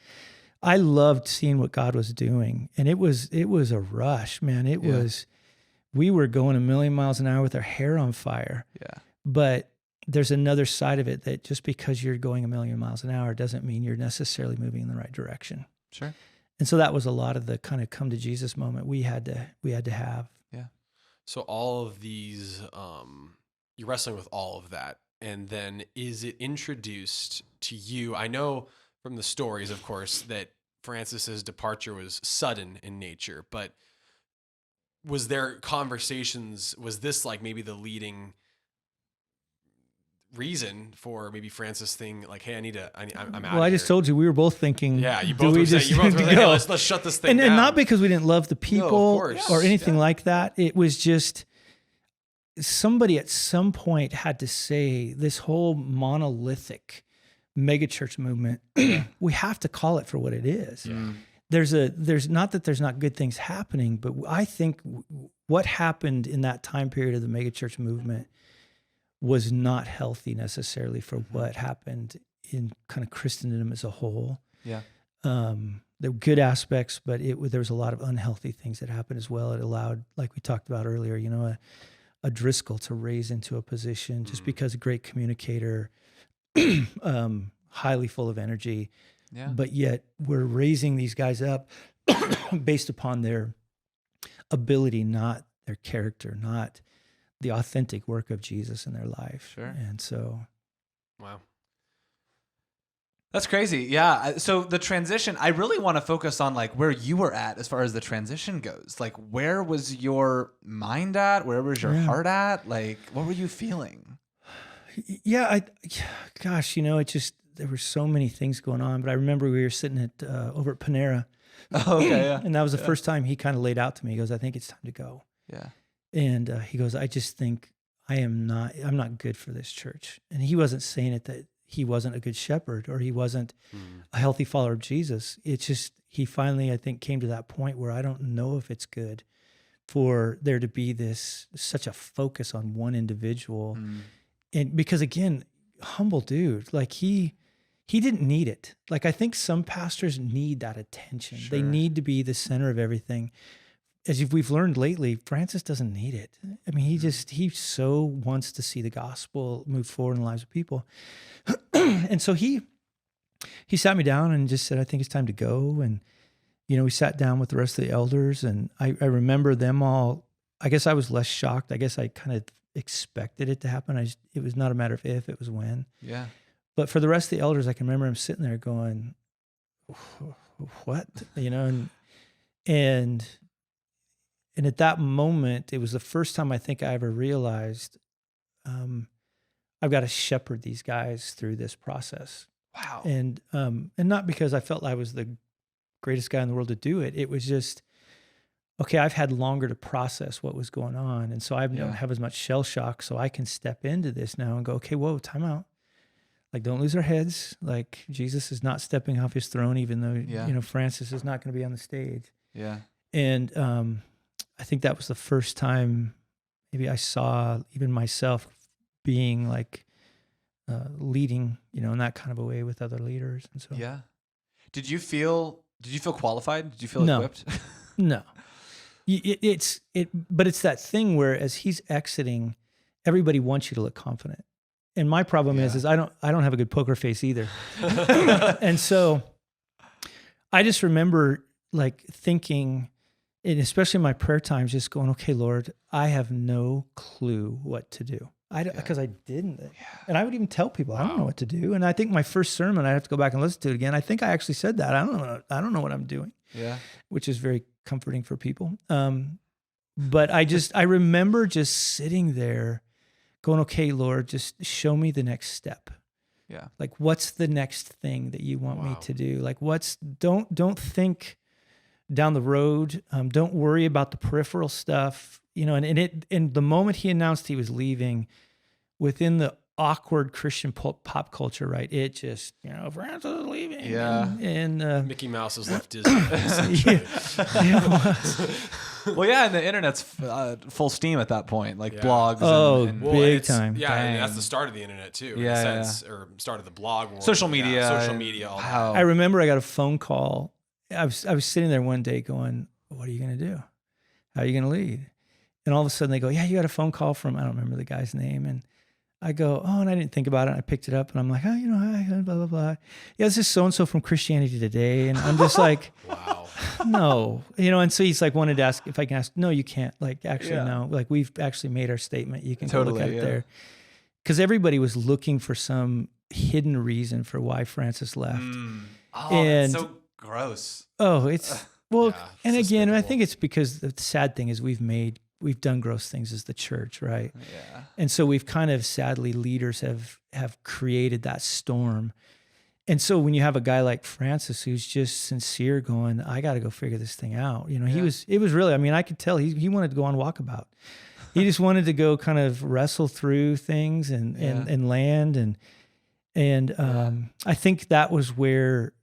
I loved seeing what God was doing, and it was a rush, man. We were going a million miles an hour with our hair on fire. Yeah. But there's another side of it that just because you're going a million miles an hour doesn't mean you're necessarily moving in the right direction. Sure. And so that was a lot of the kind of come to Jesus moment we had to have. Yeah. So all of these, you're wrestling with all of that. And then is it introduced to you? I know from the stories, of course, that Francis's departure was sudden in nature, but was there conversations, was this like maybe the leading reason for maybe Francis thing, like, hey, I'm out. Well, I just told you, we were both thinking, yeah, you do both we were saying, just you both were like, go? hey, let's shut this thing down. And not because we didn't love the people course. or anything like that. It was just somebody at some point had to say this whole monolithic megachurch movement, we have to call it for what it is. Yeah. There's not that there's not good things happening, but I think what happened in that time period of the megachurch movement was not healthy necessarily for what happened in kind of Christendom as a whole. Yeah. There were good aspects, but there was a lot of unhealthy things that happened as well. It allowed, like we talked about earlier, a Driscoll to raise into a position just because a great communicator, highly full of energy, but yet we're raising these guys up based upon their ability, not their character, not the authentic work of Jesus in their life. Sure. And so, wow. That's crazy. Yeah. So the transition, I really want to focus on like where you were at as far as the transition goes. Like, where was your mind at? Where was your heart at? Like, what were you feeling? Yeah, it just, there were so many things going on, but I remember we were sitting at over at Panera. Oh, okay, yeah. And that was the first time he kind of laid out to me. He goes, I think it's time to go. Yeah. And he goes, I just think I'm not good for this church. And he wasn't saying it that he wasn't a good shepherd or he wasn't a healthy follower of Jesus. It's just, he finally, I think, came to that point where I don't know if it's good for there to be such a focus on one individual. And because again, humble dude, like he didn't need it. Like, I think some pastors need that attention. Sure. They need to be the center of everything. As we've learned lately, Francis doesn't need it. I mean, he so wants to see the gospel move forward in the lives of people. And so he sat me down and just said, I think it's time to go. And, we sat down with the rest of the elders, and I remember them all. I guess I was less shocked. I guess I kind of expected it to happen. It was not a matter of if, it was when. Yeah. But for the rest of the elders, I can remember him sitting there going, what? And at that moment, it was the first time I think I ever realized I've got to shepherd these guys through this process. Wow. And not because I felt I was the greatest guy in the world to do it. It was just, okay, I've had longer to process what was going on. And so I don't have as much shell shock. So I can step into this now and go, okay, whoa, time out. Like, don't lose our heads. Like, Jesus is not stepping off his throne, even though, Francis is not going to be on the stage. Yeah. And I think that was the first time maybe I saw even myself being like leading, in that kind of a way with other leaders. And so, yeah. Did you feel qualified? Did you feel equipped? No. But it's that thing where as he's exiting, everybody wants you to look confident. And my problem is I don't have a good poker face either. And so I just remember like thinking, and especially in my prayer times, just going, okay, Lord, I have no clue what to do. Because I didn't. Yeah. And I would even tell people, I don't know what to do. And I think my first sermon, I have to go back and listen to it again. I think I actually said that. I don't know what I'm doing. Yeah. Which is very comforting for people. But I remember just sitting there going, okay, Lord, just show me the next step. Yeah. Like, what's the next thing that you want me to do? Like, don't think down the road. Don't worry about the peripheral stuff. And the moment he announced he was leaving, within the awkward Christian pop culture, right? It just, Francis is leaving. Yeah. And Mickey Mouse has left Disney. Well, yeah, and the internet's full steam at that point, like blogs. And big time. Yeah, and that's the start of the internet too. Yeah, in a sense, or start of the blog world. Social media. All that. I remember I got a phone call. I was sitting there one day going, what are you going to do? How are you going to lead? And all of a sudden they go, yeah, you got a phone call from, I don't remember the guy's name. And I go, oh, and I didn't think about it. I picked it up and I'm like, hi, blah, blah, blah. Yeah, this is so-and-so from Christianity Today. And I'm just like, wow. No, and so he's like wanted to ask if I can ask. No, you can't. Like, actually, no. Like, we've actually made our statement. You can go look at it there. Because everybody was looking for some hidden reason for why Francis left. Oh, and that's so gross. Oh, it's, well, and again, I think it's because the sad thing is we've made we've done gross things as the church, right? Yeah. And so we've kind of, sadly, leaders have created that storm. And so when you have a guy like Francis who's just sincere, going, I got to go figure this thing out. You know, it was really, I mean, I could tell he wanted to go on walkabout. He just wanted to go kind of wrestle through things and land. And I think that was where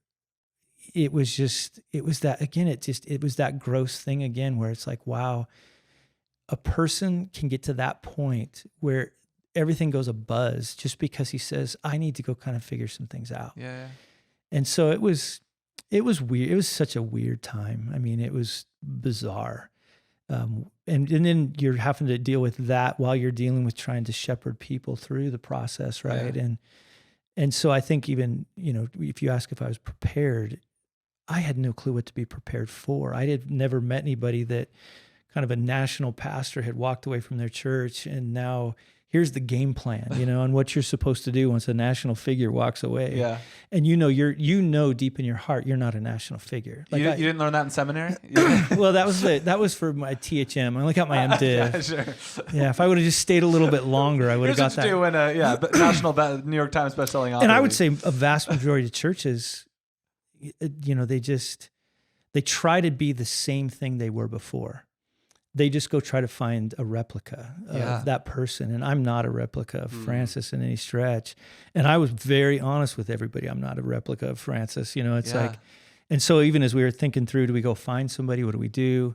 it was that gross thing again, where it's like, wow, a person can get to that point where everything goes abuzz just because he says, I need to go kind of figure some things out. Yeah. And so it was weird. It was such a weird time. I mean, it was bizarre. And then you're having to deal with that while you're dealing with trying to shepherd people through the process. Right. Yeah. And so I think even, you know, if you ask if I was prepared, I had no clue what to be prepared for. I had never met anybody that kind of a national pastor had walked away from their church, and now here's the game plan, you know, and what you're supposed to do once a national figure walks away. Yeah. And you know deep in your heart you're not a national figure. Like you didn't learn that in seminary? Well, that was for my THM. I only got my MDiv. Yeah, sure. Yeah, if I would have just stayed a little bit longer, I would have got that. Here's what to do in a national New York Times bestselling author. And I would say a vast majority of churches, you know, they try to be the same thing they were before. They just go try to find a replica of that person. And I'm not a replica of Francis in any stretch. And I was very honest with everybody. I'm not a replica of Francis. You know, it's like, and so even as we were thinking through, do we go find somebody? What do we do?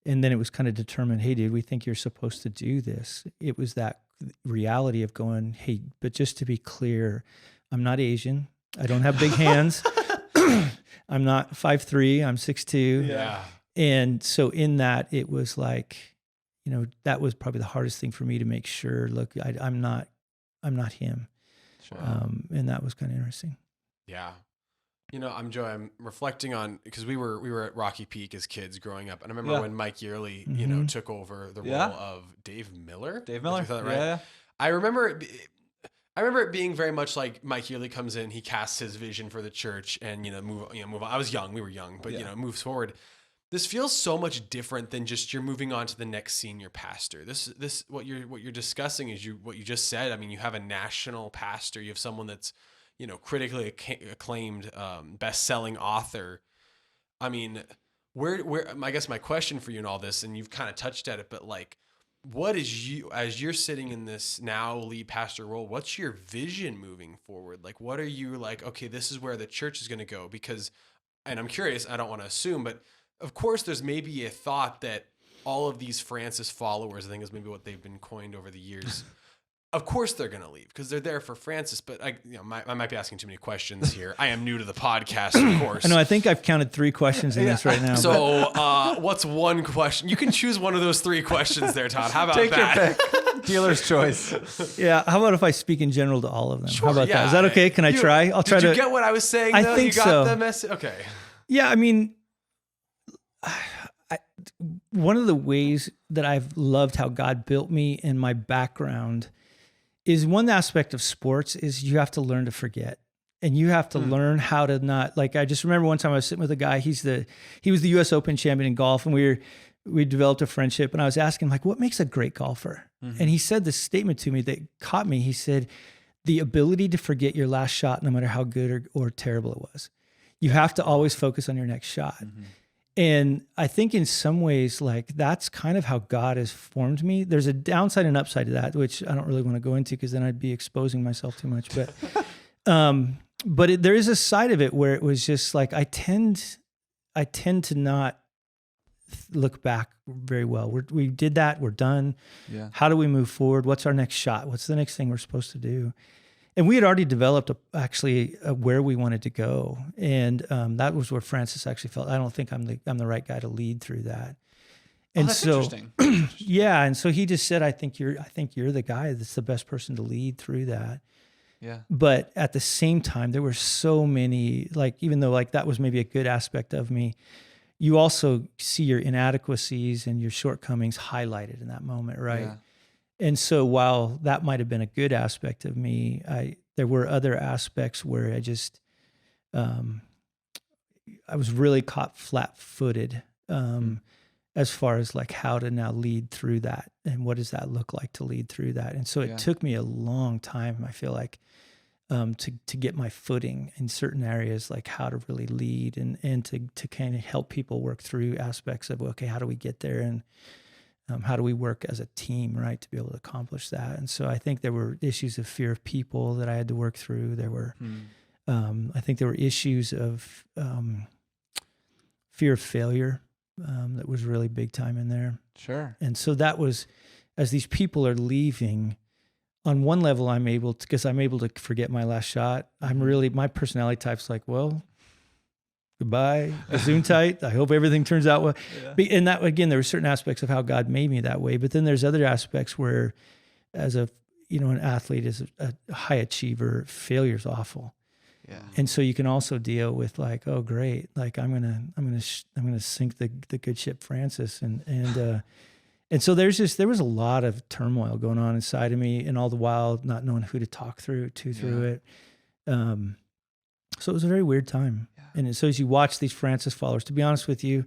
And then it was kind of determined, hey, dude, we think you're supposed to do this. It was that reality of going, hey, but just to be clear, I'm not Asian. I don't have big hands. I'm not 5'3", I'm 6'2". Yeah. And so in that, it was like, you know, that was probably the hardest thing for me to make sure, look, I'm not him. Sure. And that was kind of interesting. Yeah. You know, I'm reflecting on, because we were at Rocky Peak as kids growing up. And I remember when Mike Yearley, you know, took over the role of Dave Miller. Dave Miller. Is that right? Yeah. I remember it being very much like Mike Yearley comes in, he casts his vision for the church and, move on. I was young, we were young, but, moves forward. This feels so much different than just you're moving on to the next senior pastor. This what you're discussing is what you just said. I mean, you have a national pastor, you have someone that's, critically acclaimed, best-selling author. I mean, where I guess my question for you in all this, and you've kind of touched at it, but like, what is as you're sitting in this now lead pastor role, what's your vision moving forward? Like, what are you like, okay, this is where the church is going to go? Because, and I'm curious, I don't want to assume, but of course there's maybe a thought that all of these Francis followers, I think is maybe what they've been coined over the years. Of course they're going to leave because they're there for Francis, but I might be asking too many questions here. I am new to the podcast, of course. I know. I think I've counted 3 questions in this right now. So what's one question? You can choose one of those 3 questions there, Todd. How about Take that? your pick. Dealer's choice. Yeah. How about if I speak in general to all of them? Sure, how about that? Is that okay? Can I try? I'll try to. Did you get what I was saying, though? I think you got so. the message? Okay. Yeah. I mean, one of the ways that I've loved how God built me and my background is one aspect of sports is you have to learn to forget. And you have to learn how to not, like, I just remember one time I was sitting with a guy, he was the US Open champion in golf, and we developed a friendship, and I was asking him, like, what makes a great golfer? And he said this statement to me that caught me. He said, the ability to forget your last shot, no matter how good or terrible it was. You have to always focus on your next shot. And I think in some ways, like, that's kind of how God has formed me. There's a downside and upside to that, which I don't really want to go into because then I'd be exposing myself too much. But there is a side of it where it was just like, I tend to not look back very well. We did that. We're done. Yeah. How do we move forward? What's our next shot? What's the next thing we're supposed to do? And we had already developed where we wanted to go, and that was where Francis actually felt, I don't think I'm the right guy to lead through that. And that's so, interesting. yeah, and so he just said, I think you're the guy that's the best person to lead through that. Yeah. But at the same time, there were so many, like, even though like that was maybe a good aspect of me, you also see your inadequacies and your shortcomings highlighted in that moment, right? Yeah. And so while that might have been a good aspect of me, there were other aspects where I just, I was really caught flat-footed. as far as like how to now lead through that and what does that look like to lead through that. And so it took me a long time, I feel like, to get my footing in certain areas, like how to really lead and to kind of help people work through aspects of, okay, how do we get there? And how do we work as a team, right, to be able to accomplish that? And so I think there were issues of fear of people that I had to work through. There were, I think there were issues of fear of failure that was really big time in there. Sure. And so that was, as these people are leaving, on one level, I'm able to forget my last shot. My personality type's like, well, goodbye, Gesundheit. I hope everything turns out well. Yeah. And that, again, there were certain aspects of how God made me that way. But then there's other aspects where, as an athlete, as a high achiever, failure's awful. Yeah. And so you can also deal with like, oh, great, like I'm gonna sink the good ship Francis, and so there was a lot of turmoil going on inside of me, and all the while not knowing who to talk through it. So it was a very weird time. Yeah. And so as you watch these Francis followers, to be honest with you,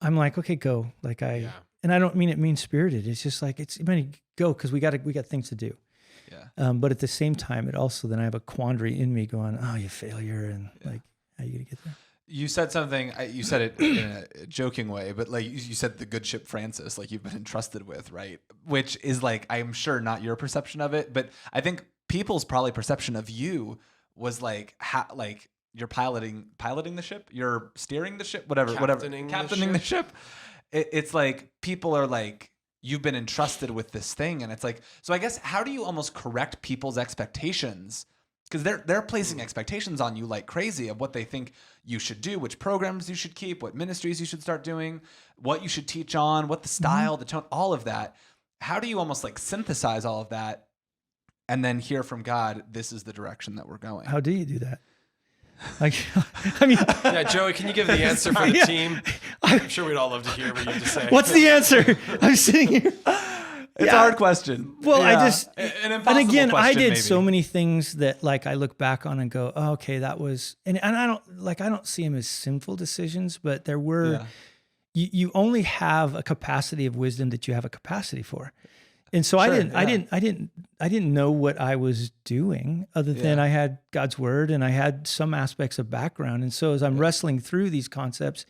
I'm like, okay, go. Like and I don't mean it mean-spirited. It's just like, go, because we got things to do. Yeah. But at the same time, it also, then I have a quandary in me going, oh, you failure. And like, how are you going to get there? You said something, you said it in a joking way, but like you said the good ship Francis, like you've been entrusted with, right? Which is like, I'm sure not your perception of it, but I think people's probably perception of you was like, like you're piloting the ship, you're steering the ship, captaining the ship. It's like, people are like, you've been entrusted with this thing. And it's like, so I guess, how do you almost correct people's expectations? Because they're placing expectations on you like crazy of what they think you should do, which programs you should keep, what ministries you should start doing, what you should teach on, what the style, the tone, all of that. How do you almost like synthesize all of that and then hear from God, this is the direction that we're going? How do you do that? Like, I mean, yeah, Joey, can you give the answer for the team? I'm sure we'd all love to hear what you have to say. What's the answer? I'm sitting here. It's a hard question. Well, an and again, question, I did maybe. So many things that like I look back on and go, oh, okay, that was, and I don't see them as sinful decisions, but there were, you only have a capacity of wisdom that you have a capacity for. And so Sure, I didn't know what I was doing other than I had God's word and I had some aspects of background. And so as I'm wrestling through these concepts,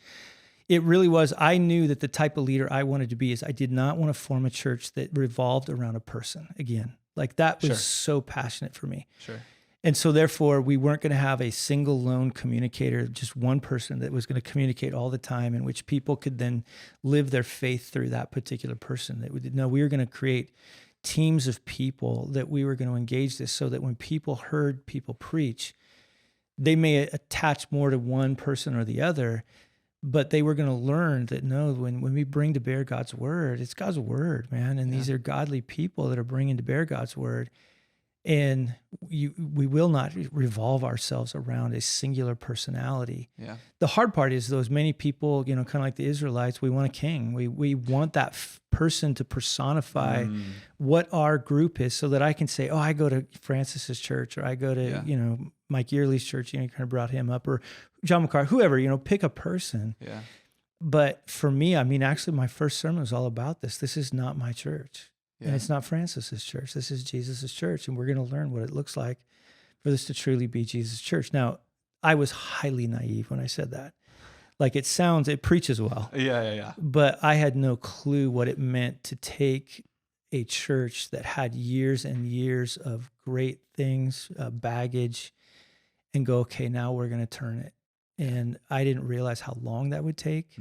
it really was, I knew that the type of leader I wanted to be is I did not want to form a church that revolved around a person again. Like that was so passionate for me. Sure. And so therefore we weren't going to have a single lone communicator, just one person that was going to communicate all the time in which people could then live their faith through that particular person. We were going to create teams of people that we were going to engage this so that when people heard people preach, they may attach more to one person or the other, but they were going to learn that no, when we bring to bear God's word, it's God's word, man. And these are godly people that are bringing to bear God's word. And we will not revolve ourselves around a singular personality. Yeah. The hard part is those many people, kind of like the Israelites, we want a king. We want that person to personify what our group is so that I can say, oh, I go to Francis's church, or I go to, Mike Yearley's church, you kind of brought him up, or John McCarr, whoever, pick a person. Yeah. But for me, I mean, actually my first sermon was all about this. This is not my church. Yeah. And it's not Francis's church. This is Jesus's church. And we're going to learn what it looks like for this to truly be Jesus' church. Now, I was highly naive when I said that. Like it preaches well. Yeah. But I had no clue what it meant to take a church that had years and years of great things, baggage, and go, okay, now we're going to turn it. And I didn't realize how long that would take.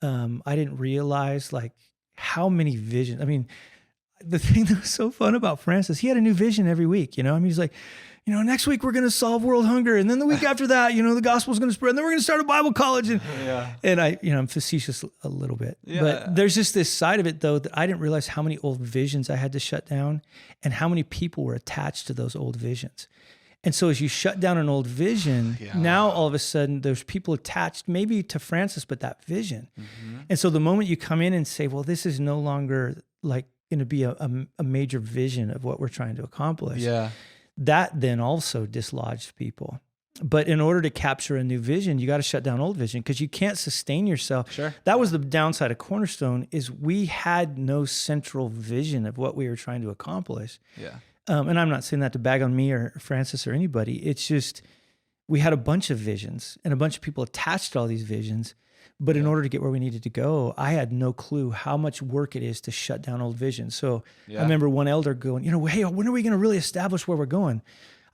I didn't realize like how many visions. I mean, the thing that was so fun about Francis, he had a new vision every week, I mean, he's like, next week we're going to solve world hunger. And then the week after that, the gospel's going to spread. And then we're going to start a Bible college. And, and I'm facetious a little bit. Yeah. But there's just this side of it, though, that I didn't realize how many old visions I had to shut down and how many people were attached to those old visions. And so as you shut down an old vision, now all of a sudden there's people attached maybe to Francis, but that vision. Mm-hmm. And so the moment you come in and say, well, this is no longer like going to be a major vision of what we're trying to accomplish. Yeah. That then also dislodged people. But in order to capture a new vision, you got to shut down old vision because you can't sustain yourself. Sure. That was the downside of Cornerstone is we had no central vision of what we were trying to accomplish. Yeah. And I'm not saying that to bag on me or Francis or anybody. It's just we had a bunch of visions and a bunch of people attached to all these visions. But in order to get where we needed to go, I had no clue how much work it is to shut down old visions. So I remember one elder going, hey, when are we going to really establish where we're going?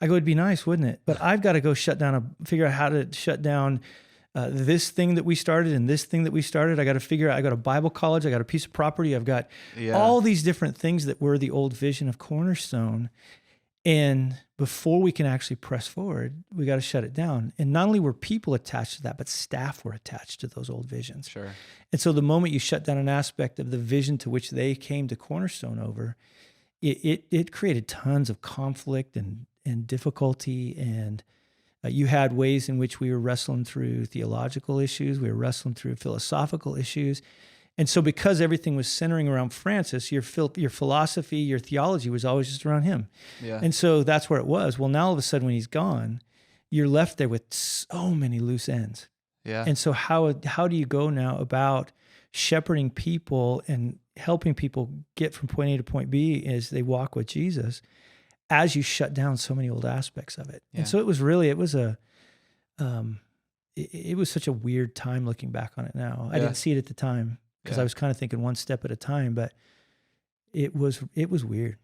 I go, it'd be nice, wouldn't it? But I've got to go figure out how to shut down this thing that we started and this thing that we started. I got to figure out, I got a Bible college, I got a piece of property, I've got all these different things that were the old vision of Cornerstone. And before we can actually press forward, we got to shut it down. And not only were people attached to that, but staff were attached to those old visions. Sure. And so the moment you shut down an aspect of the vision to which they came to Cornerstone over, it created tons of conflict and difficulty. And you had ways in which we were wrestling through theological issues. We were wrestling through philosophical issues. And so because everything was centering around Francis, your philosophy, your theology was always just around him. Yeah. And so that's where it was. Well, now all of a sudden when he's gone, you're left there with so many loose ends. Yeah. And so how do you go now about shepherding people and helping people get from point A to point B as they walk with Jesus as you shut down so many old aspects of it? Yeah. And so it was such a weird time looking back on it now. I didn't see it at the time because I was kind of thinking one step at a time, but it was weird.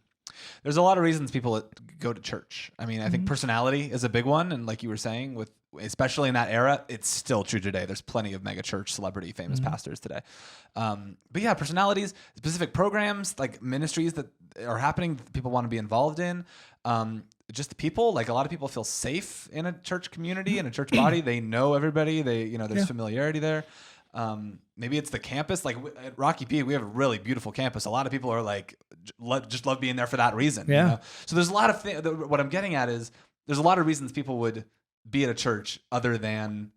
There's a lot of reasons people go to church. I mean, I think personality is a big one. And like you were saying, especially in that era, it's still true today. There's plenty of mega church celebrity, famous pastors today. But yeah, personalities, specific programs, like ministries that are happening, that people want to be involved in. Just the people, like a lot of people feel safe in a church community, in a church body. They know everybody. There's familiarity there. Maybe it's the campus. Like at Rocky Peak, we have a really beautiful campus. A lot of people are like, just love being there for that reason. Yeah. You know? So there's a lot of what I'm getting at is there's a lot of reasons people would be at a church other than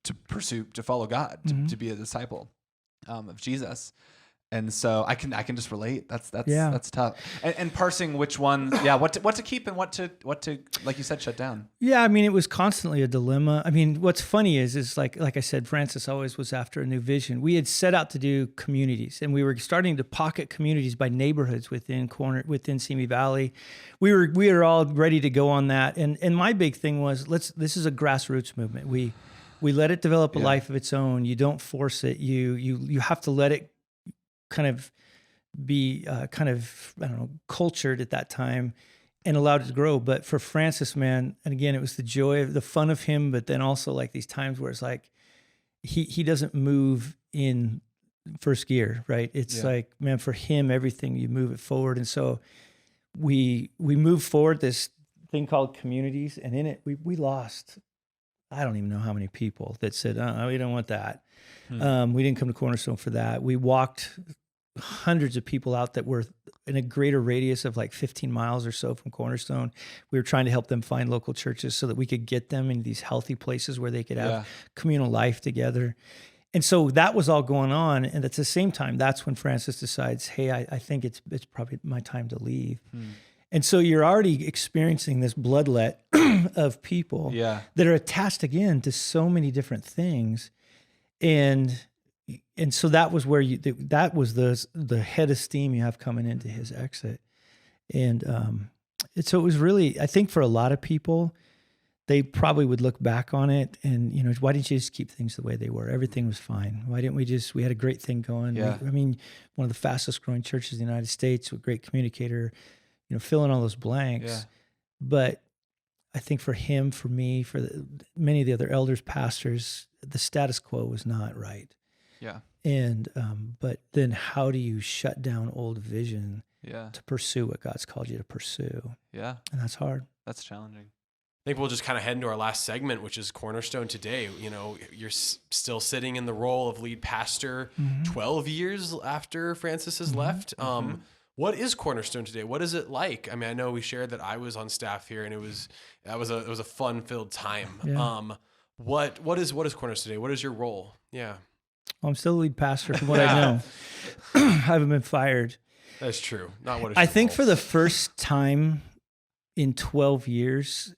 to follow God, to be a disciple of Jesus. And so I can just relate. That's tough. And parsing which one, what to keep and what to like you said, shut down. Yeah, I mean, it was constantly a dilemma. I mean, what's funny is like I said, Francis always was after a new vision. We had set out to do communities, and we were starting to pocket communities by neighborhoods within Simi Valley. We were all ready to go on that. And my big thing was this is a grassroots movement. We let it develop a life of its own. You don't force it. You have to let it kind of be cultured at that time and allowed it to grow. But for Francis, man, and again, it was the joy of the fun of him, but then also like these times where it's like he doesn't move in first gear, right? It's like, man, for him, everything, you move it forward. And so we moved forward this thing called communities, and in it we lost, I don't even know how many people that said, we don't want that. We didn't come to Cornerstone for that. We walked hundreds of people out that were in a greater radius of like 15 miles or so from Cornerstone. We were trying to help them find local churches so that we could get them in these healthy places where they could have communal life together. And so that was all going on. And at the same time, that's when Francis decides, hey, I think it's probably my time to leave. And so you're already experiencing this bloodlet of people that are attached again to so many different things. And so that was where that was the head of steam you have coming into his exit. And so it was really, I think for a lot of people, they probably would look back on it and, why didn't you just keep things the way they were? Everything was fine. Why didn't we had a great thing going. Yeah. One of the fastest growing churches in the United States, a great communicator, fill in all those blanks. Yeah. But I think for him, for me, for many of the other elders, pastors, the status quo was not right. Yeah. And but then how do you shut down old vision to pursue what God's called you to pursue? Yeah. And that's hard. That's challenging. I think we'll just kind of head into our last segment, which is Cornerstone Today. You're still sitting in the role of lead pastor 12 years after Francis has left. What is Cornerstone Today? What is it like? I mean, I know we shared that I was on staff here, and it was a fun-filled time. Yeah. What is Cornerstone Today? What is your role? Yeah. Well, I'm still the lead pastor from what I know. I haven't been fired. That's true. Not what I think for the first time in 12 years,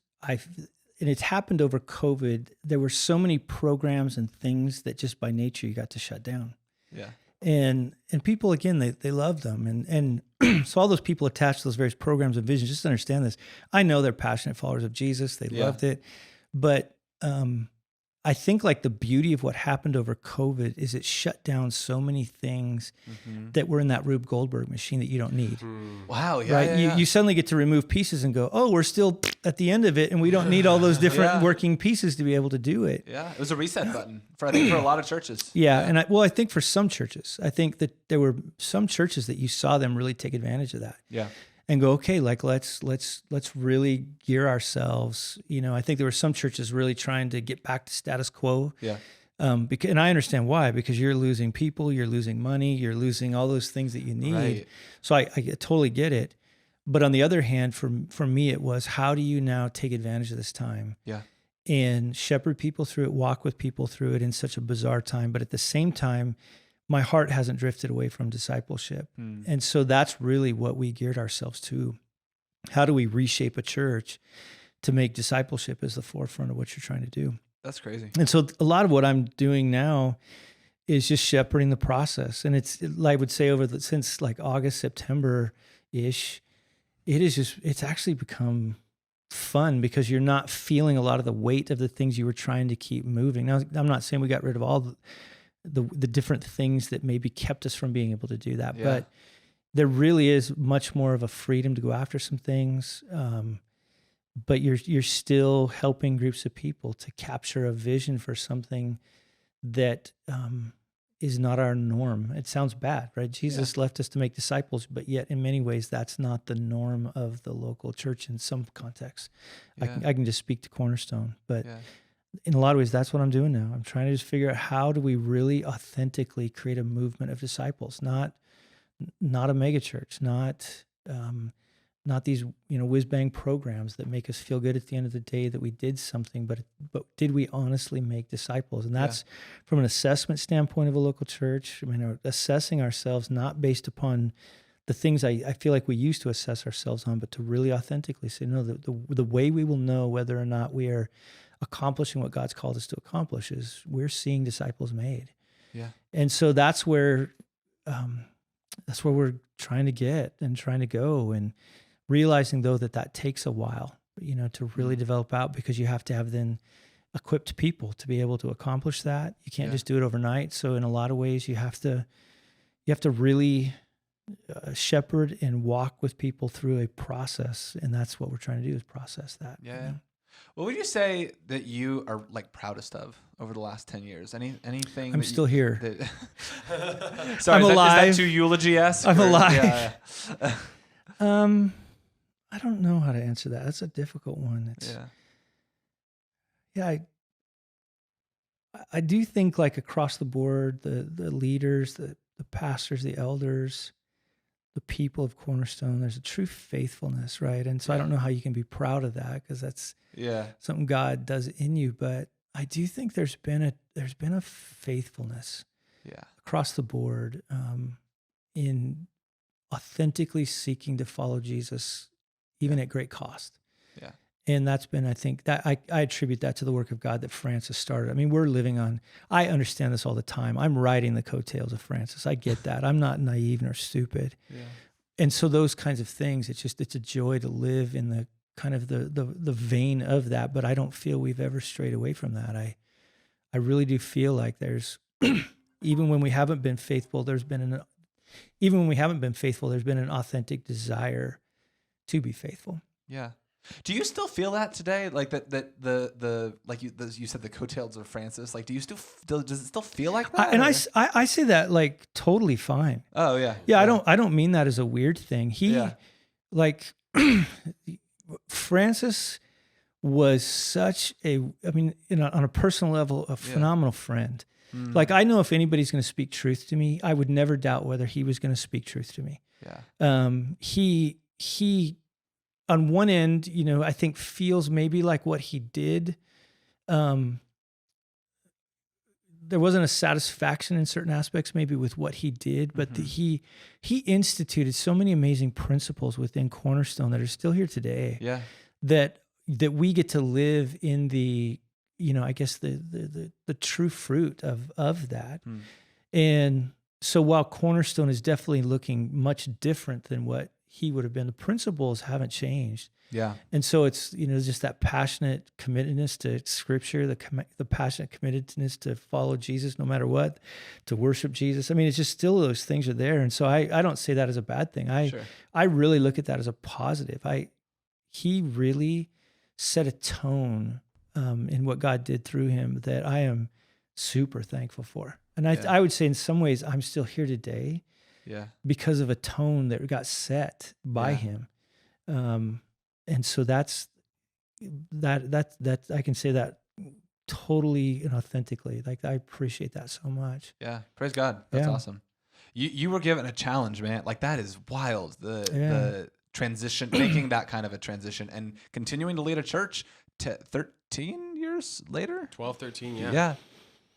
and it's happened over COVID, there were so many programs and things that just by nature you got to shut down. Yeah. And people, again, they love them. And so all those people attached to those various programs and visions, just understand this. I know they're passionate followers of Jesus. They loved it. But I think like the beauty of what happened over COVID is it shut down so many things that were in that Rube Goldberg machine that you don't need. Wow. Yeah. Right? Yeah. You suddenly get to remove pieces and go, oh, we're still at the end of it, and we don't need all those different working pieces to be able to do it. Yeah. It was a reset button I think for a lot of churches. Yeah. And I think for some churches, I think that there were some churches that you saw them really take advantage of that. Yeah. And go, okay, like let's really gear ourselves. I think there were some churches really trying to get back to status quo. Yeah. And I understand why, because you're losing people, you're losing money, you're losing all those things that you need. Right. So I totally get it. But on the other hand, for me, it was, how do you now take advantage of this time? Yeah. And shepherd people through it, walk with people through it in such a bizarre time. But at the same time, my heart hasn't drifted away from discipleship. And so that's really what we geared ourselves to. How do we reshape a church to make discipleship as the forefront of what you're trying to do? That's crazy. And so a lot of what I'm doing now is just shepherding the process. And I would say since like August, September-ish, it's actually become fun because you're not feeling a lot of the weight of the things you were trying to keep moving. Now, I'm not saying we got rid of all the different things that maybe kept us from being able to do that. But there really is much more of a freedom to go after some things. But you're still helping groups of people to capture a vision for something that is not our norm. It sounds bad, right? Jesus left us to make disciples, but yet in many ways that's not the norm of the local church in some contexts. I can just speak to Cornerstone, but in a lot of ways, that's what I'm doing now. I'm trying to just figure out, how do we really authentically create a movement of disciples, not a mega church, not these whiz bang programs that make us feel good at the end of the day that we did something, but did we honestly make disciples? And that's from an assessment standpoint of a local church. I mean, assessing ourselves not based upon the things I feel like we used to assess ourselves on, but to really authentically say, no, the way we will know whether or not we are accomplishing what God's called us to accomplish is we're seeing disciples made. Yeah. And so that's where we're trying to get and trying to go, and realizing though that takes a while, to really develop out, because you have to have then equipped people to be able to accomplish that. You can't just do it overnight. So in a lot of ways you have to really shepherd and walk with people through a process. And that's what we're trying to do, is process that. Yeah. What would you say that you are like proudest of over the last 10 years? Anything? I'm still here. Sorry, I'm alive. Is that too eulogy-esque? I'm alive. Yeah. I don't know how to answer that. That's a difficult one. I do think like across the board, the leaders, the pastors, the elders, the people of Cornerstone, there's a true faithfulness, right? And so I don't know how you can be proud of that, because that's something God does in you. But I do think there's been a faithfulness across the board in authentically seeking to follow Jesus, even at great cost. Yeah. And that's been, I think, that I attribute that to the work of God that Francis started. I mean, we're living on, I understand this all the time. I'm riding the coattails of Francis. I get that. I'm not naive nor stupid. Yeah. And so those kinds of things, it's a joy to live in the kind of the vein of that, but I don't feel we've ever strayed away from that. I really do feel like there's, even when we haven't been faithful, there's been an authentic desire to be faithful. Yeah. Do you still feel that today? Like the you said, the coattails of Francis. Like, does it still feel like that? I say that like totally fine. Oh yeah. Yeah. I don't mean that as a weird thing. Francis was such on a personal level, a phenomenal friend. Mm. Like, I know if anybody's going to speak truth to me, I would never doubt whether he was going to speak truth to me. Yeah. He on one end, I think feels maybe like what he did. There wasn't a satisfaction in certain aspects, maybe with what he did, but he instituted so many amazing principles within Cornerstone that are still here today. Yeah. That that we get to live in the, I guess the true fruit of that. And so while Cornerstone is definitely looking much different than what he would have been, the principles haven't changed. Yeah. And so it's, just that passionate committedness to Scripture, the passionate committedness to follow Jesus no matter what, to worship Jesus. I mean, it's just still those things are there. And so I don't say that as a bad thing. I really look at that as a positive. He really set a tone in what God did through him that I am super thankful for. And I would say in some ways I'm still here today because of a tone that got set by him. And so that's I can say that totally and authentically. Like I appreciate that so much. Yeah. Praise God. That's awesome. You were given a challenge, man. Like that is wild. The transition, making that kind of a transition and continuing to lead a church 13 years later? 12, 13, yeah. Yeah.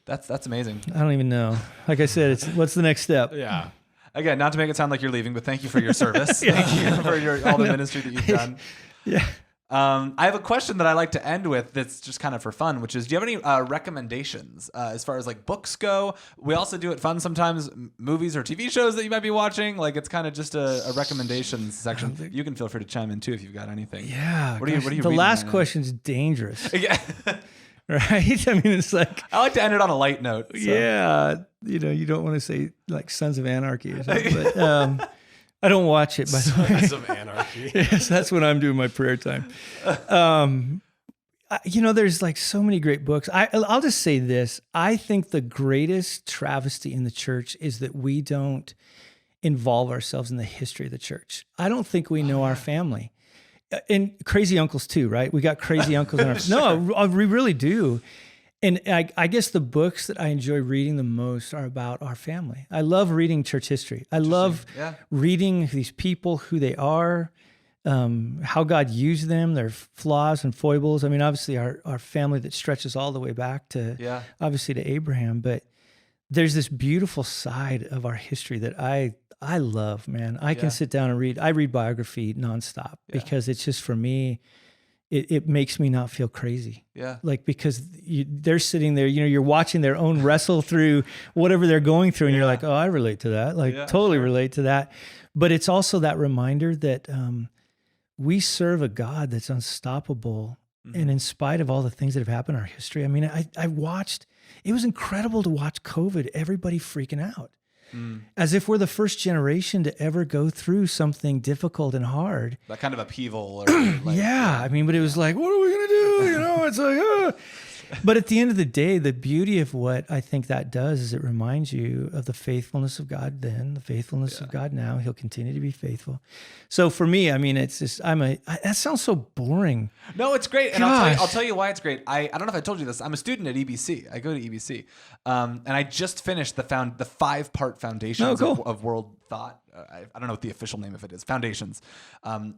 That's amazing. I don't even know. Like I said, what's the next step? Yeah. Again, not to make it sound like you're leaving, but thank you for your service. Thank you for all the ministry that you've done. Yeah. I have a question that I like to end with that's just kind of for fun, which is, do you have any recommendations as far as like books go? We also do it fun sometimes, movies or TV shows that you might be watching. Like it's kind of just a recommendations section. You can feel free to chime in too if you've got anything. Yeah. What are you The reading last right question's dangerous. Yeah. Right? I mean, it's like... I like to end it on a light note. So. Yeah. You don't want to say like Sons of Anarchy or something, but... I don't watch it, by the way. Sons of Anarchy. Yes, that's when I'm doing my prayer time. There's like so many great books. I'll just say this. I think the greatest travesty in the church is that we don't involve ourselves in the history of the church. I don't think we know our family. And crazy uncles too, right? We got crazy uncles in our... Sure. No, we really do. And I guess the books that I enjoy reading the most are about our family. I love reading church history. I love reading these people, who they are, how God used them, their flaws and foibles. I mean, obviously our family that stretches all the way back to, obviously to Abraham, but there's this beautiful side of our history that I love, man. I can sit down and read. I read biography nonstop because it's just, for me, it makes me not feel crazy. Yeah. Like, because they're sitting there, you're watching their own wrestle through whatever they're going through, and you're like, oh, I relate to that. Like, totally relate to that. But it's also that reminder that we serve a God that's unstoppable. Mm-hmm. And in spite of all the things that have happened in our history, I mean, I watched, it was incredible to watch COVID, everybody freaking out. As if we're the first generation to ever go through something difficult and hard. That kind of upheaval. Or like, I mean, but it was like, what are we going to do? It's like, But at the end of the day, the beauty of what I think that does is it reminds you of the faithfulness of God then, the faithfulness of God now. He'll continue to be faithful. So for me, I mean, it's just, that sounds so boring. No, it's great. And I'll tell you why it's great. I don't know if I told you this. I'm a student at EBC. I go to EBC. And I just finished the 5-part Foundations of World Thought. I don't know what the official name of it is. Foundations.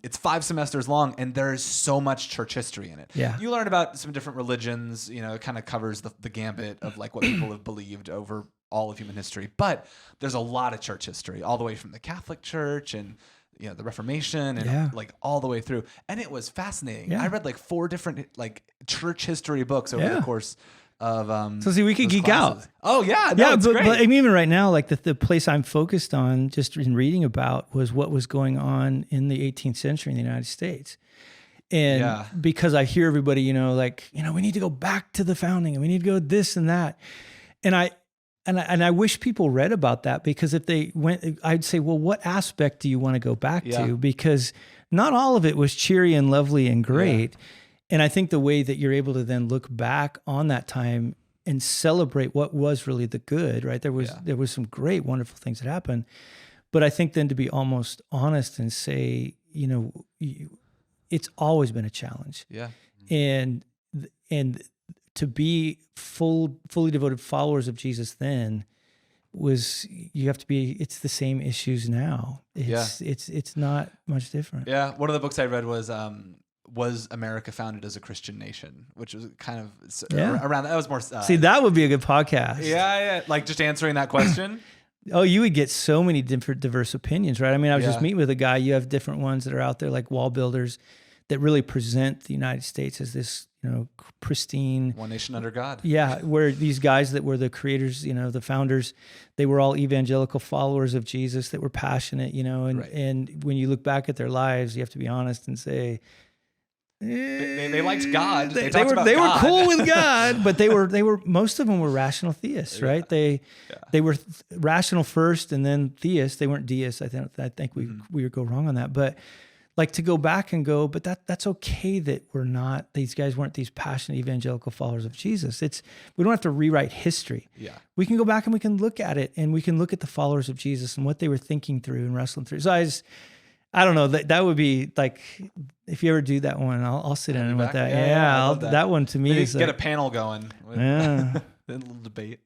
It's 5 semesters long, and there's so much church history in it. Yeah. You learn about some different religions. It kind of covers the gambit of like what people have believed over all of human history. But there's a lot of church history, all the way from the Catholic Church and the Reformation and like all the way through. And it was fascinating. I read like 4 different like church history books over the course of so see, we could geek classes. Out. Oh yeah, no, it's great. But even right now, like the place I'm focused on, just in reading about, was what was going on in the 18th century in the United States. And because I hear everybody, we need to go back to the founding, and we need to go this and that, and I wish people read about that, because if they went, I'd say, well, what aspect do you want to go back to? Because not all of it was cheery and lovely and great. Yeah. And I think the way that you're able to then look back on that time and celebrate what was really the good, right? There was some great, wonderful things that happened. But I think then to be almost honest and say, it's always been a challenge. Yeah. And to be fully devoted followers of Jesus then it's the same issues now. It's not much different. Yeah. One of the books I read was America Founded as a Christian Nation, which was kind of around that. That was more... See, that would be a good podcast. Yeah. Like just answering that question. Oh, you would get so many different diverse opinions, right? I mean, I was just meeting with a guy. You have different ones that are out there, like wall builders, that really present the United States as this, pristine One nation under God. Yeah, where these guys that were the creators, the founders, they were all evangelical followers of Jesus that were passionate, and Right. and when you look back at their lives, you have to be honest and say They liked God. They they talked were about they were God. cool with God, but they were most of them were rational theists, right? They were rational first and then theists. They weren't deists. I think we would go wrong on that, but. Like to go back and go, but that's okay that these guys weren't these passionate evangelical followers of Jesus. We don't have to rewrite history. Yeah. We can go back and we can look at it and we can look at the followers of Jesus and what they were thinking through and wrestling through. So I don't know, that would be like, if you ever do that one, I'll sit in with that. Yeah, that one to me is get a panel going. Yeah. A little debate.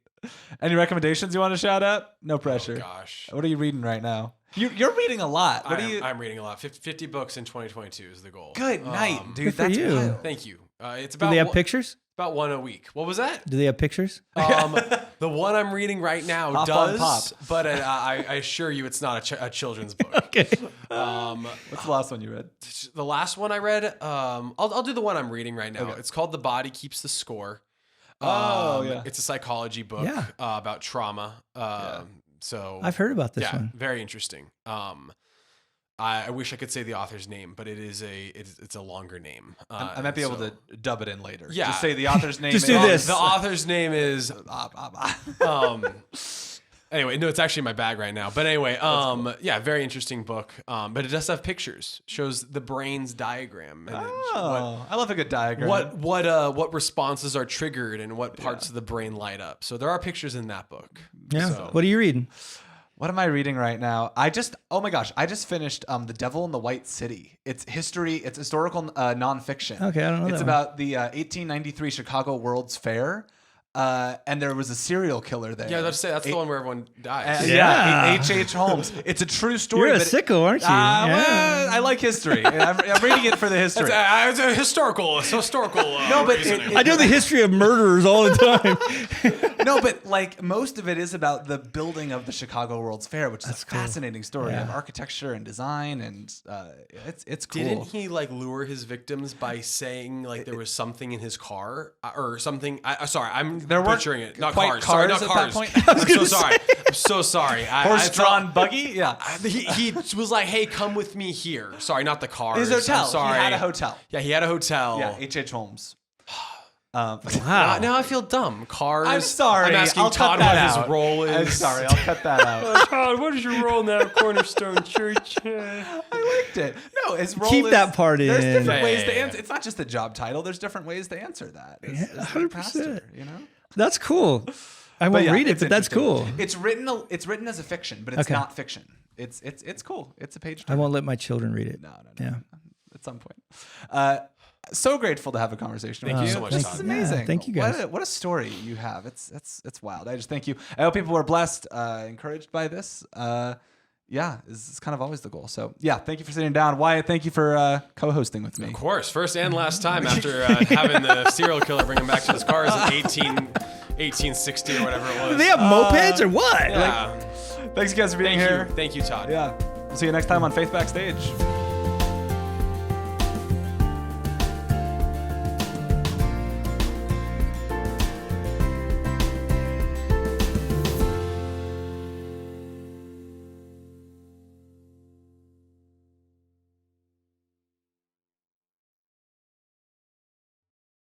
Any recommendations you want to shout out? No pressure. Oh, gosh. What are you reading right now? You're reading a lot. I'm reading a lot. 50 books in 2022 is the goal. Good night, dude. Good for That's you. wild. Thank you. It's Do about they have pictures? about one a week. What was that? Do they have pictures? The one I'm reading right now Pop on does, pop. but I assure you it's not a children's book. Okay. What's the last one you read? The last one I read, I'll do the one I'm reading right now. Okay. It's called The Body Keeps the Score. Yeah. It's a psychology book Yeah. about trauma. So I've heard about this one. very interesting. I wish I could say the author's name, but it's a longer name. I might be able to dub it in later. Yeah. Just say the author's name. Just do this. The author's name is anyway, no, it's actually in my bag right now. But anyway, yeah, very interesting book. But it does have pictures. Shows the brain's diagram. And I love a good diagram. what responses are triggered and what parts of the brain light up. So there are pictures in that book. Yeah. So, What are you reading? What am I reading right now? Oh my gosh, I just finished The Devil in the White City. It's history, it's historical nonfiction. Okay, I don't know It's that about the 1893 Chicago World's Fair. And there was a serial killer there. yeah, I was about to say that's the one where everyone dies. Yeah. H.H. Holmes. It's a true story. You're a but sicko, aren't you? Well, I like history. I'm reading it for the history. It's a historical. No, but reasoning. I know the history of murderers all the time. No, but like most of it is about the building of the Chicago World's Fair, which is a fascinating story of architecture and design, and it's cool. Didn't he like lure his victims by saying like there was something in his car or something? Sorry, I'm butchering it. Not quite cars. Sorry, cars not at cars. that point. I'm so sorry. I'm so sorry. Horse-drawn buggy? Yeah. He was like, "Hey, come with me here." Sorry, not the cars. His hotel. I'm sorry. He had a hotel. Yeah, he had a hotel. Yeah, H.H. Holmes. Wow. Now I feel dumb. Cars. I'm sorry. I'm asking I'll Todd cut what that his out. role is. I'm sorry. I'll cut that out. Todd, what is your role now at Cornerstone Church? I liked it. No, his role Keep is, that part in. There's different Yeah, ways yeah, to yeah. answer. It's not just the job title. There's different ways to answer that. As a 100%. pastor, you know? That's cool. I won't read it, it's but that's cool. interesting. It's written as a fiction, but it's Okay. not fiction. It's cool. It's a page. I won't let my children read it. No. Yeah. At some point. So grateful to have a conversation with Thank you. you so much, This Todd. is amazing. Yeah, thank you, guys. What a story you have. It's wild. I just thank you. I hope people were blessed, encouraged by this. Yeah, it's kind of always the goal. So yeah, thank you for sitting down. Wyatt, thank you for co-hosting with me. Of course, first and last time after having the serial killer bring him back to his cars in 1860 or whatever it was. Do they have mopeds or what? Yeah. Thanks you guys for being Thank here. you. Thank you, Todd. Yeah. We'll see you next time on Faith Backstage.